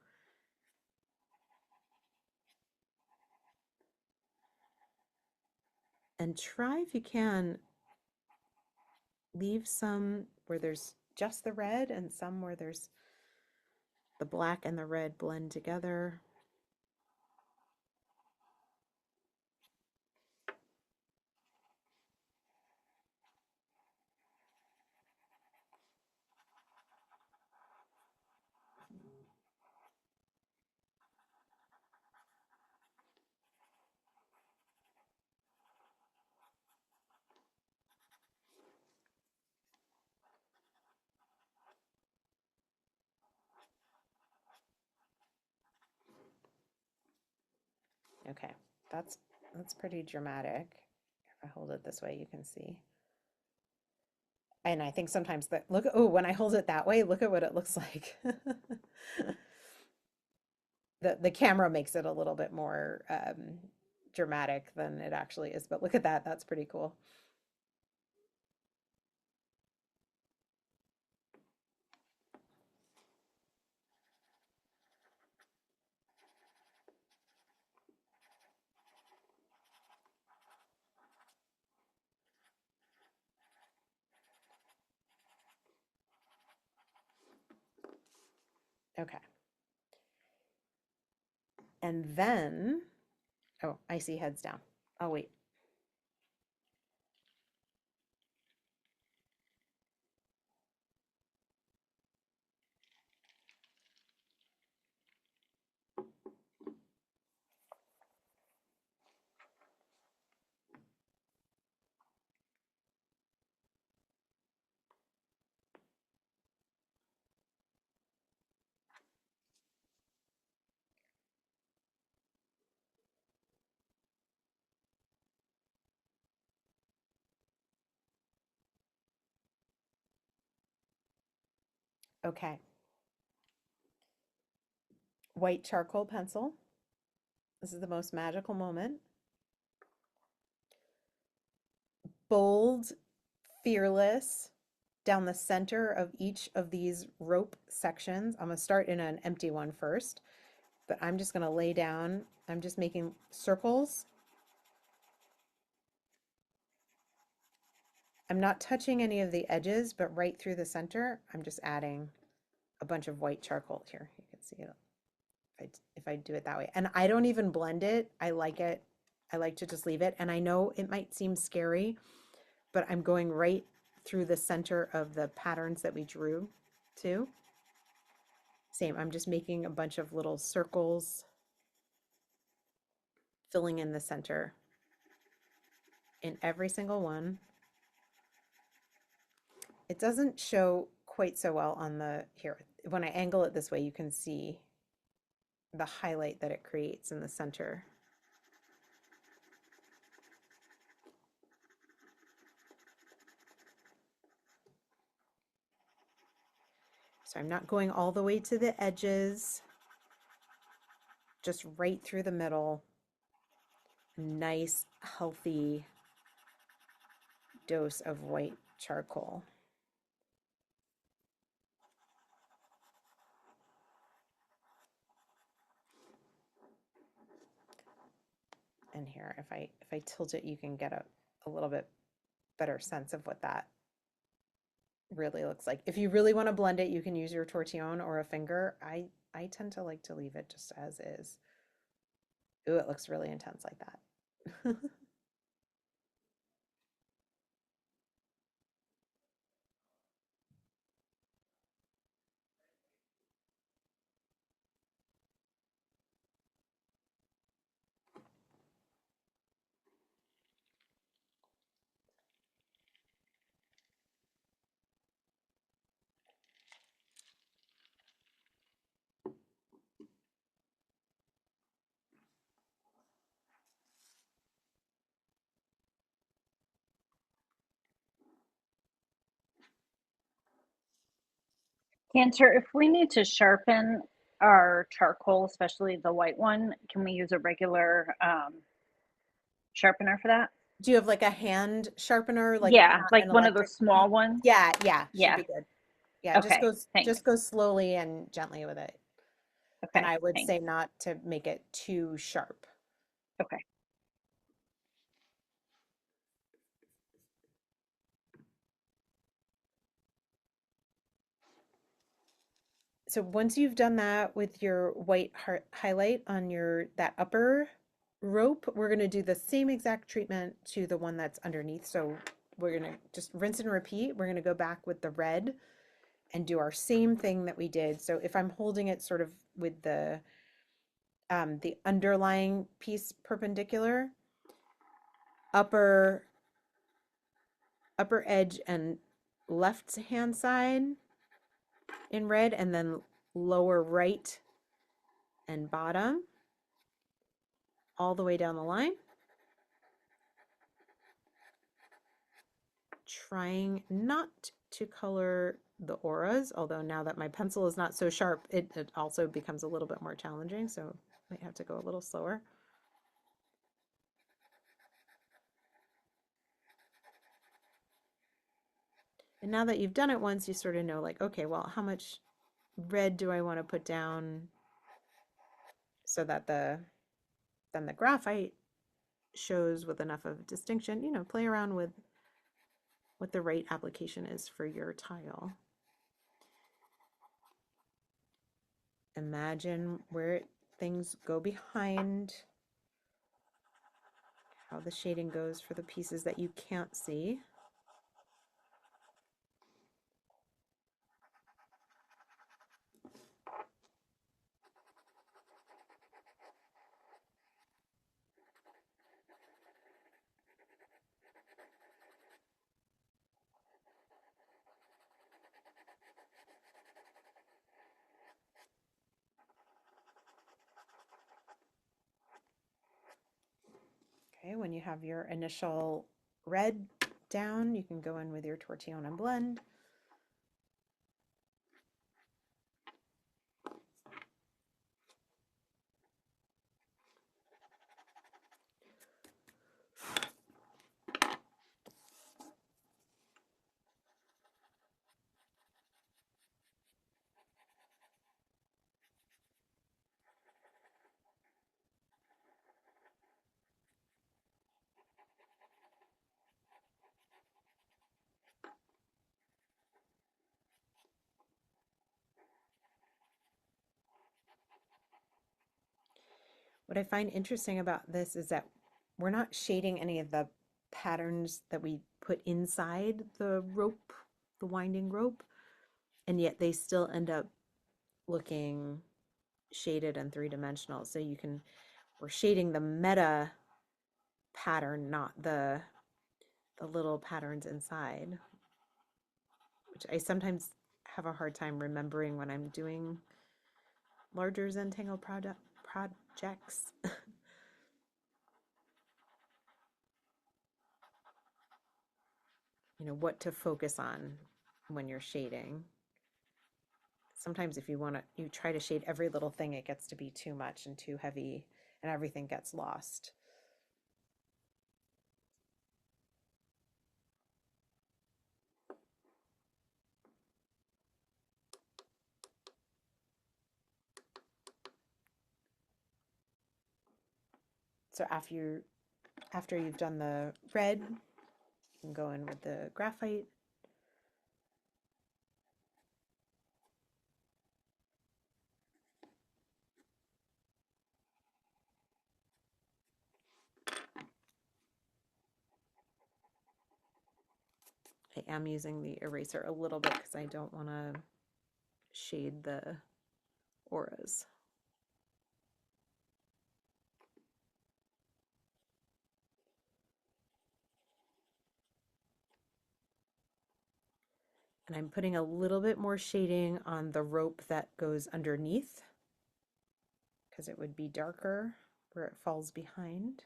and try if you can leave some where there's just the red and some where there's the black and the red blend together. Okay, that's pretty dramatic. If I hold it this way, you can see. And I think sometimes that look, oh, when I hold it that way, look at what it looks like. The camera makes it a little bit more dramatic than it actually is, but look at that. That's pretty cool. Okay. And then, oh, I see heads down. Oh, wait. Okay. White charcoal pencil. This is the most magical moment. Bold, fearless, down the center of each of these rope sections. I'm going to start in an empty one first, but I'm just going to lay down. I'm just making circles. I'm not touching any of the edges, but right through the center, I'm just adding a bunch of white charcoal here. You can see it if I do it that way. And I don't even blend it. I like it. I like to just leave it. And I know it might seem scary, but I'm going right through the center of the patterns that we drew too. Same, I'm just making a bunch of little circles, filling in the center in every single one. It doesn't show quite so well on the, here, when I angle it this way, you can see the highlight that it creates in the center. So I'm not going all the way to the edges, just right through the middle. Nice, healthy dose of white charcoal. And here, if I tilt it, you can get a little bit better sense of what that really looks like. If you really want to blend it, you can use your tortillon or a finger. I tend to like to leave it just as is. Ooh, it looks really intense like that. Cantor, if we need to sharpen our charcoal, especially the white one, can we use a regular sharpener for that? Do you have like a hand sharpener, like Yeah, not like an one of those electric? small ones. Yeah, yeah, should Yeah. be good. Yeah, Okay. just Thanks. go slowly and gently with it. And Okay. I would Thanks. say not to make it too sharp. Okay. So once you've done that with your white highlight on that upper rope, we're going to do the same exact treatment to the one that's underneath. So we're going to just rinse and repeat. We're going to go back with the red and do our same thing that we did. So if I'm holding it sort of with the underlying piece perpendicular, upper edge and left hand side in red, and then lower right and bottom. all the way down the line. Trying not to color the auras, although now that my pencil is not so sharp, it also becomes a little bit more challenging, so might have to go a little slower. And now that you've done it once, you sort of know, like, okay, well, how much red do I want to put down so that then the graphite shows with enough of distinction. You know, play around with what the right application is for your tile. Imagine where things go behind, how the shading goes for the pieces that you can't see. Okay, when you have your initial red down, you can go in with your tortillon and blend. What I find interesting about this is that we're not shading any of the patterns that we put inside the rope, the winding rope, and yet they still end up looking shaded and three-dimensional. So we're shading the meta pattern, not the little patterns inside, which I sometimes have a hard time remembering when I'm doing larger Zentangle projects. You know, what to focus on when you're shading. Sometimes if you try to shade every little thing, it gets to be too much and too heavy and everything gets lost. So after you've done the red, you can go in with the graphite. I am using the eraser a little bit because I don't want to shade the auras. And I'm putting a little bit more shading on the rope that goes underneath because it would be darker where it falls behind.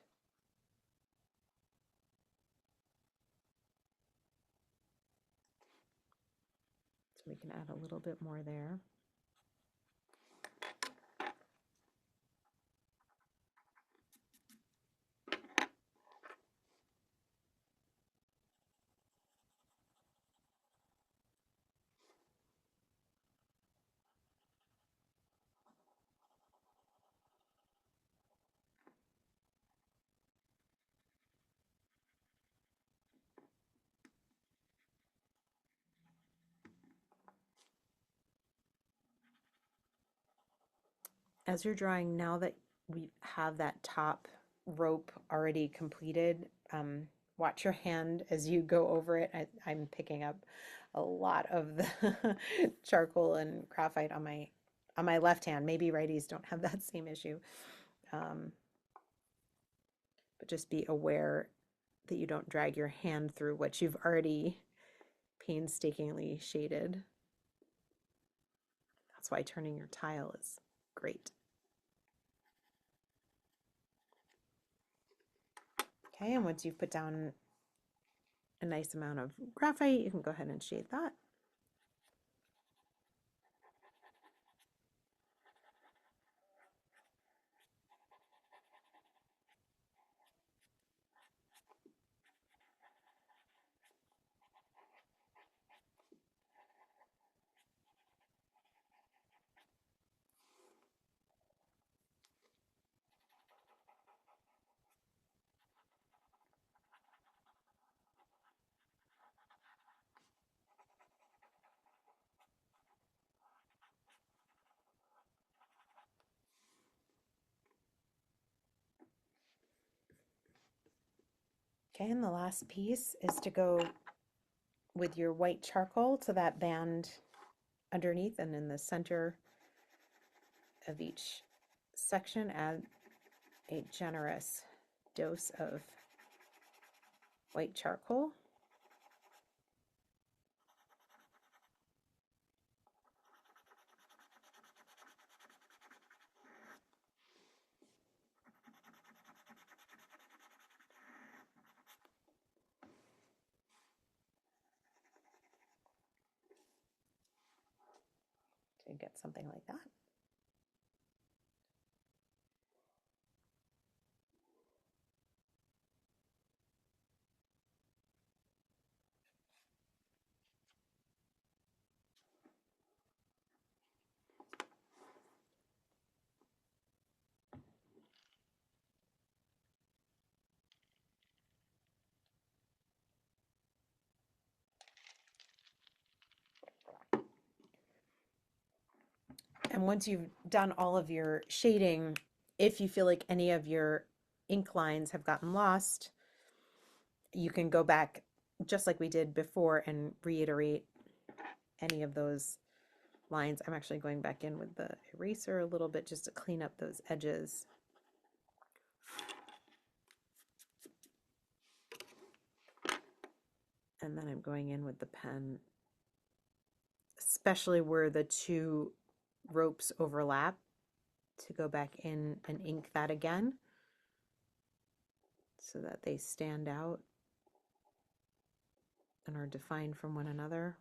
So we can add a little bit more there. As you're drawing, now that we have that top rope already completed, watch your hand as you go over it. I'm picking up a lot of the charcoal and graphite on my left hand. Maybe righties don't have that same issue. But just be aware that you don't drag your hand through what you've already painstakingly shaded. That's why turning your tile is great. Okay, and once you've put down a nice amount of graphite, you can go ahead and shade that. Okay, and the last piece is to go with your white charcoal to that band underneath, and in the center of each section, add a generous dose of white charcoal. To get something like that. And once you've done all of your shading, if you feel like any of your ink lines have gotten lost, you can go back just like we did before and reiterate any of those lines. I'm actually going back in with the eraser a little bit just to clean up those edges. And then I'm going in with the pen, especially where the two ropes overlap, to go back in and ink that again so that they stand out and are defined from one another.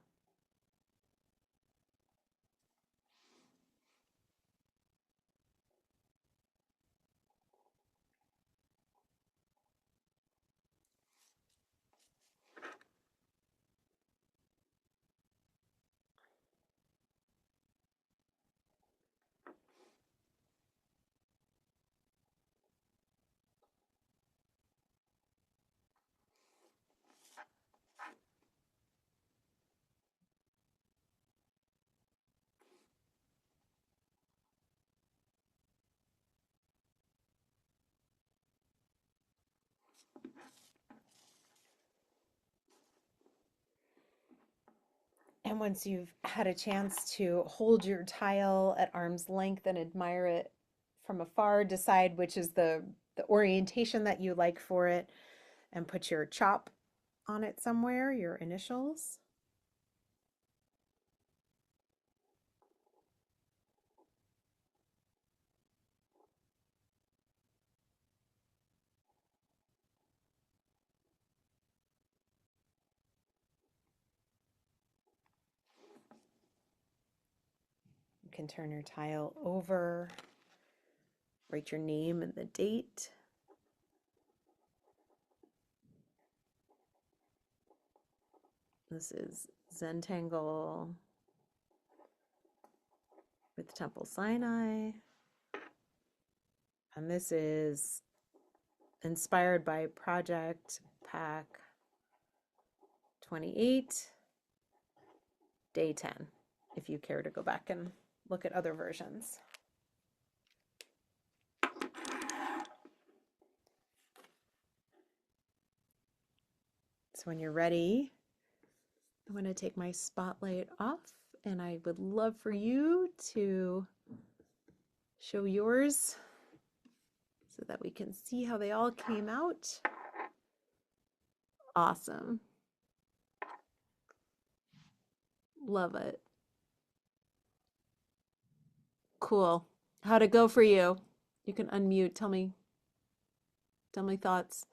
And once you've had a chance to hold your tile at arm's length and admire it from afar, decide which is the orientation that you like for it, and put your chop on it somewhere, your initials. You can turn your tile over, write your name and the date. This is Zentangle with Temple Sinai. And this is inspired by Project Pack 28, Day 10, if you care to go back and look at other versions. So when you're ready, I'm going to take my spotlight off, and I would love for you to show yours so that we can see how they all came out. Awesome. Love it. Cool. How'd it go for you? You can unmute. Tell me thoughts.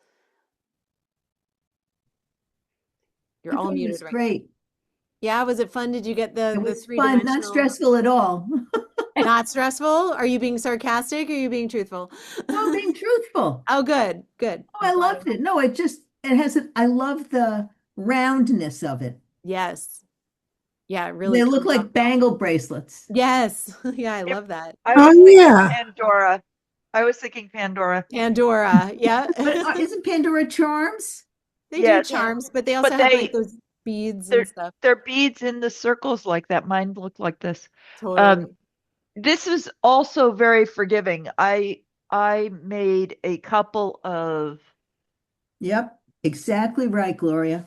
You're I all thought it muted was right now. great. Yeah, was it fun? Did you get It the was fun, three-dimensional? not stressful at all. Not stressful? Are you being sarcastic or are you being truthful? No, being truthful. Oh, good, good. Oh, I loved it. No, it has I love the roundness of it. Yes. Yeah, it really They look comes off. like bangle bracelets. Yes. Yeah, I love that. I Oh, was thinking yeah. Pandora. I was thinking Pandora. Pandora. Yeah. But isn't Pandora charms? They do Yes, charms, but they but also have like those beads and stuff. they're beads in the circles like that. Mine look like this. Totally. This is also very forgiving. I made a couple of Yep, exactly right, Gloria.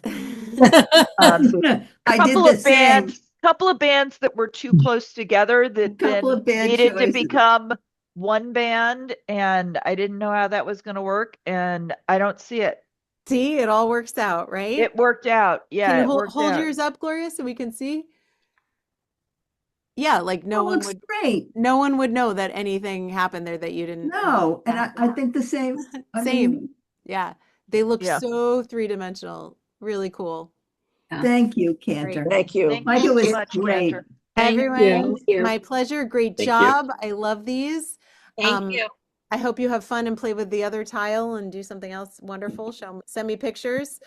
um, I did the same. couple of bands that were too close together A that couple then of bad needed to choices. become one band, and I didn't know how that was going to work, and I don't see it. See, it all works out, right? It worked out. Can Yeah, you it hold worked out. yours up, Gloria, so we can see? Yeah, like It looks great. no one would know that anything happened there that you didn't. No, and I think the same. I Same. mean, Yeah. They look Yeah. so three-dimensional. Really cool. thank you, Cantor. Thank you. Thank Micah you was so much, great. Cantor. Everyone, Thank you. my pleasure. Great Thank you. job. I love these. Thank you. I hope you have fun and play with the other tile and do something else wonderful. Send me pictures.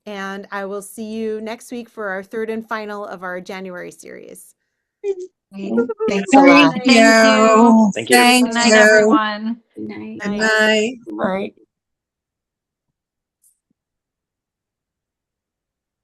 And I will see you next week for our third and final of our January series. Thanks a lot. Thank Thank you. you. Good night, everyone. Good night. Good night. Right.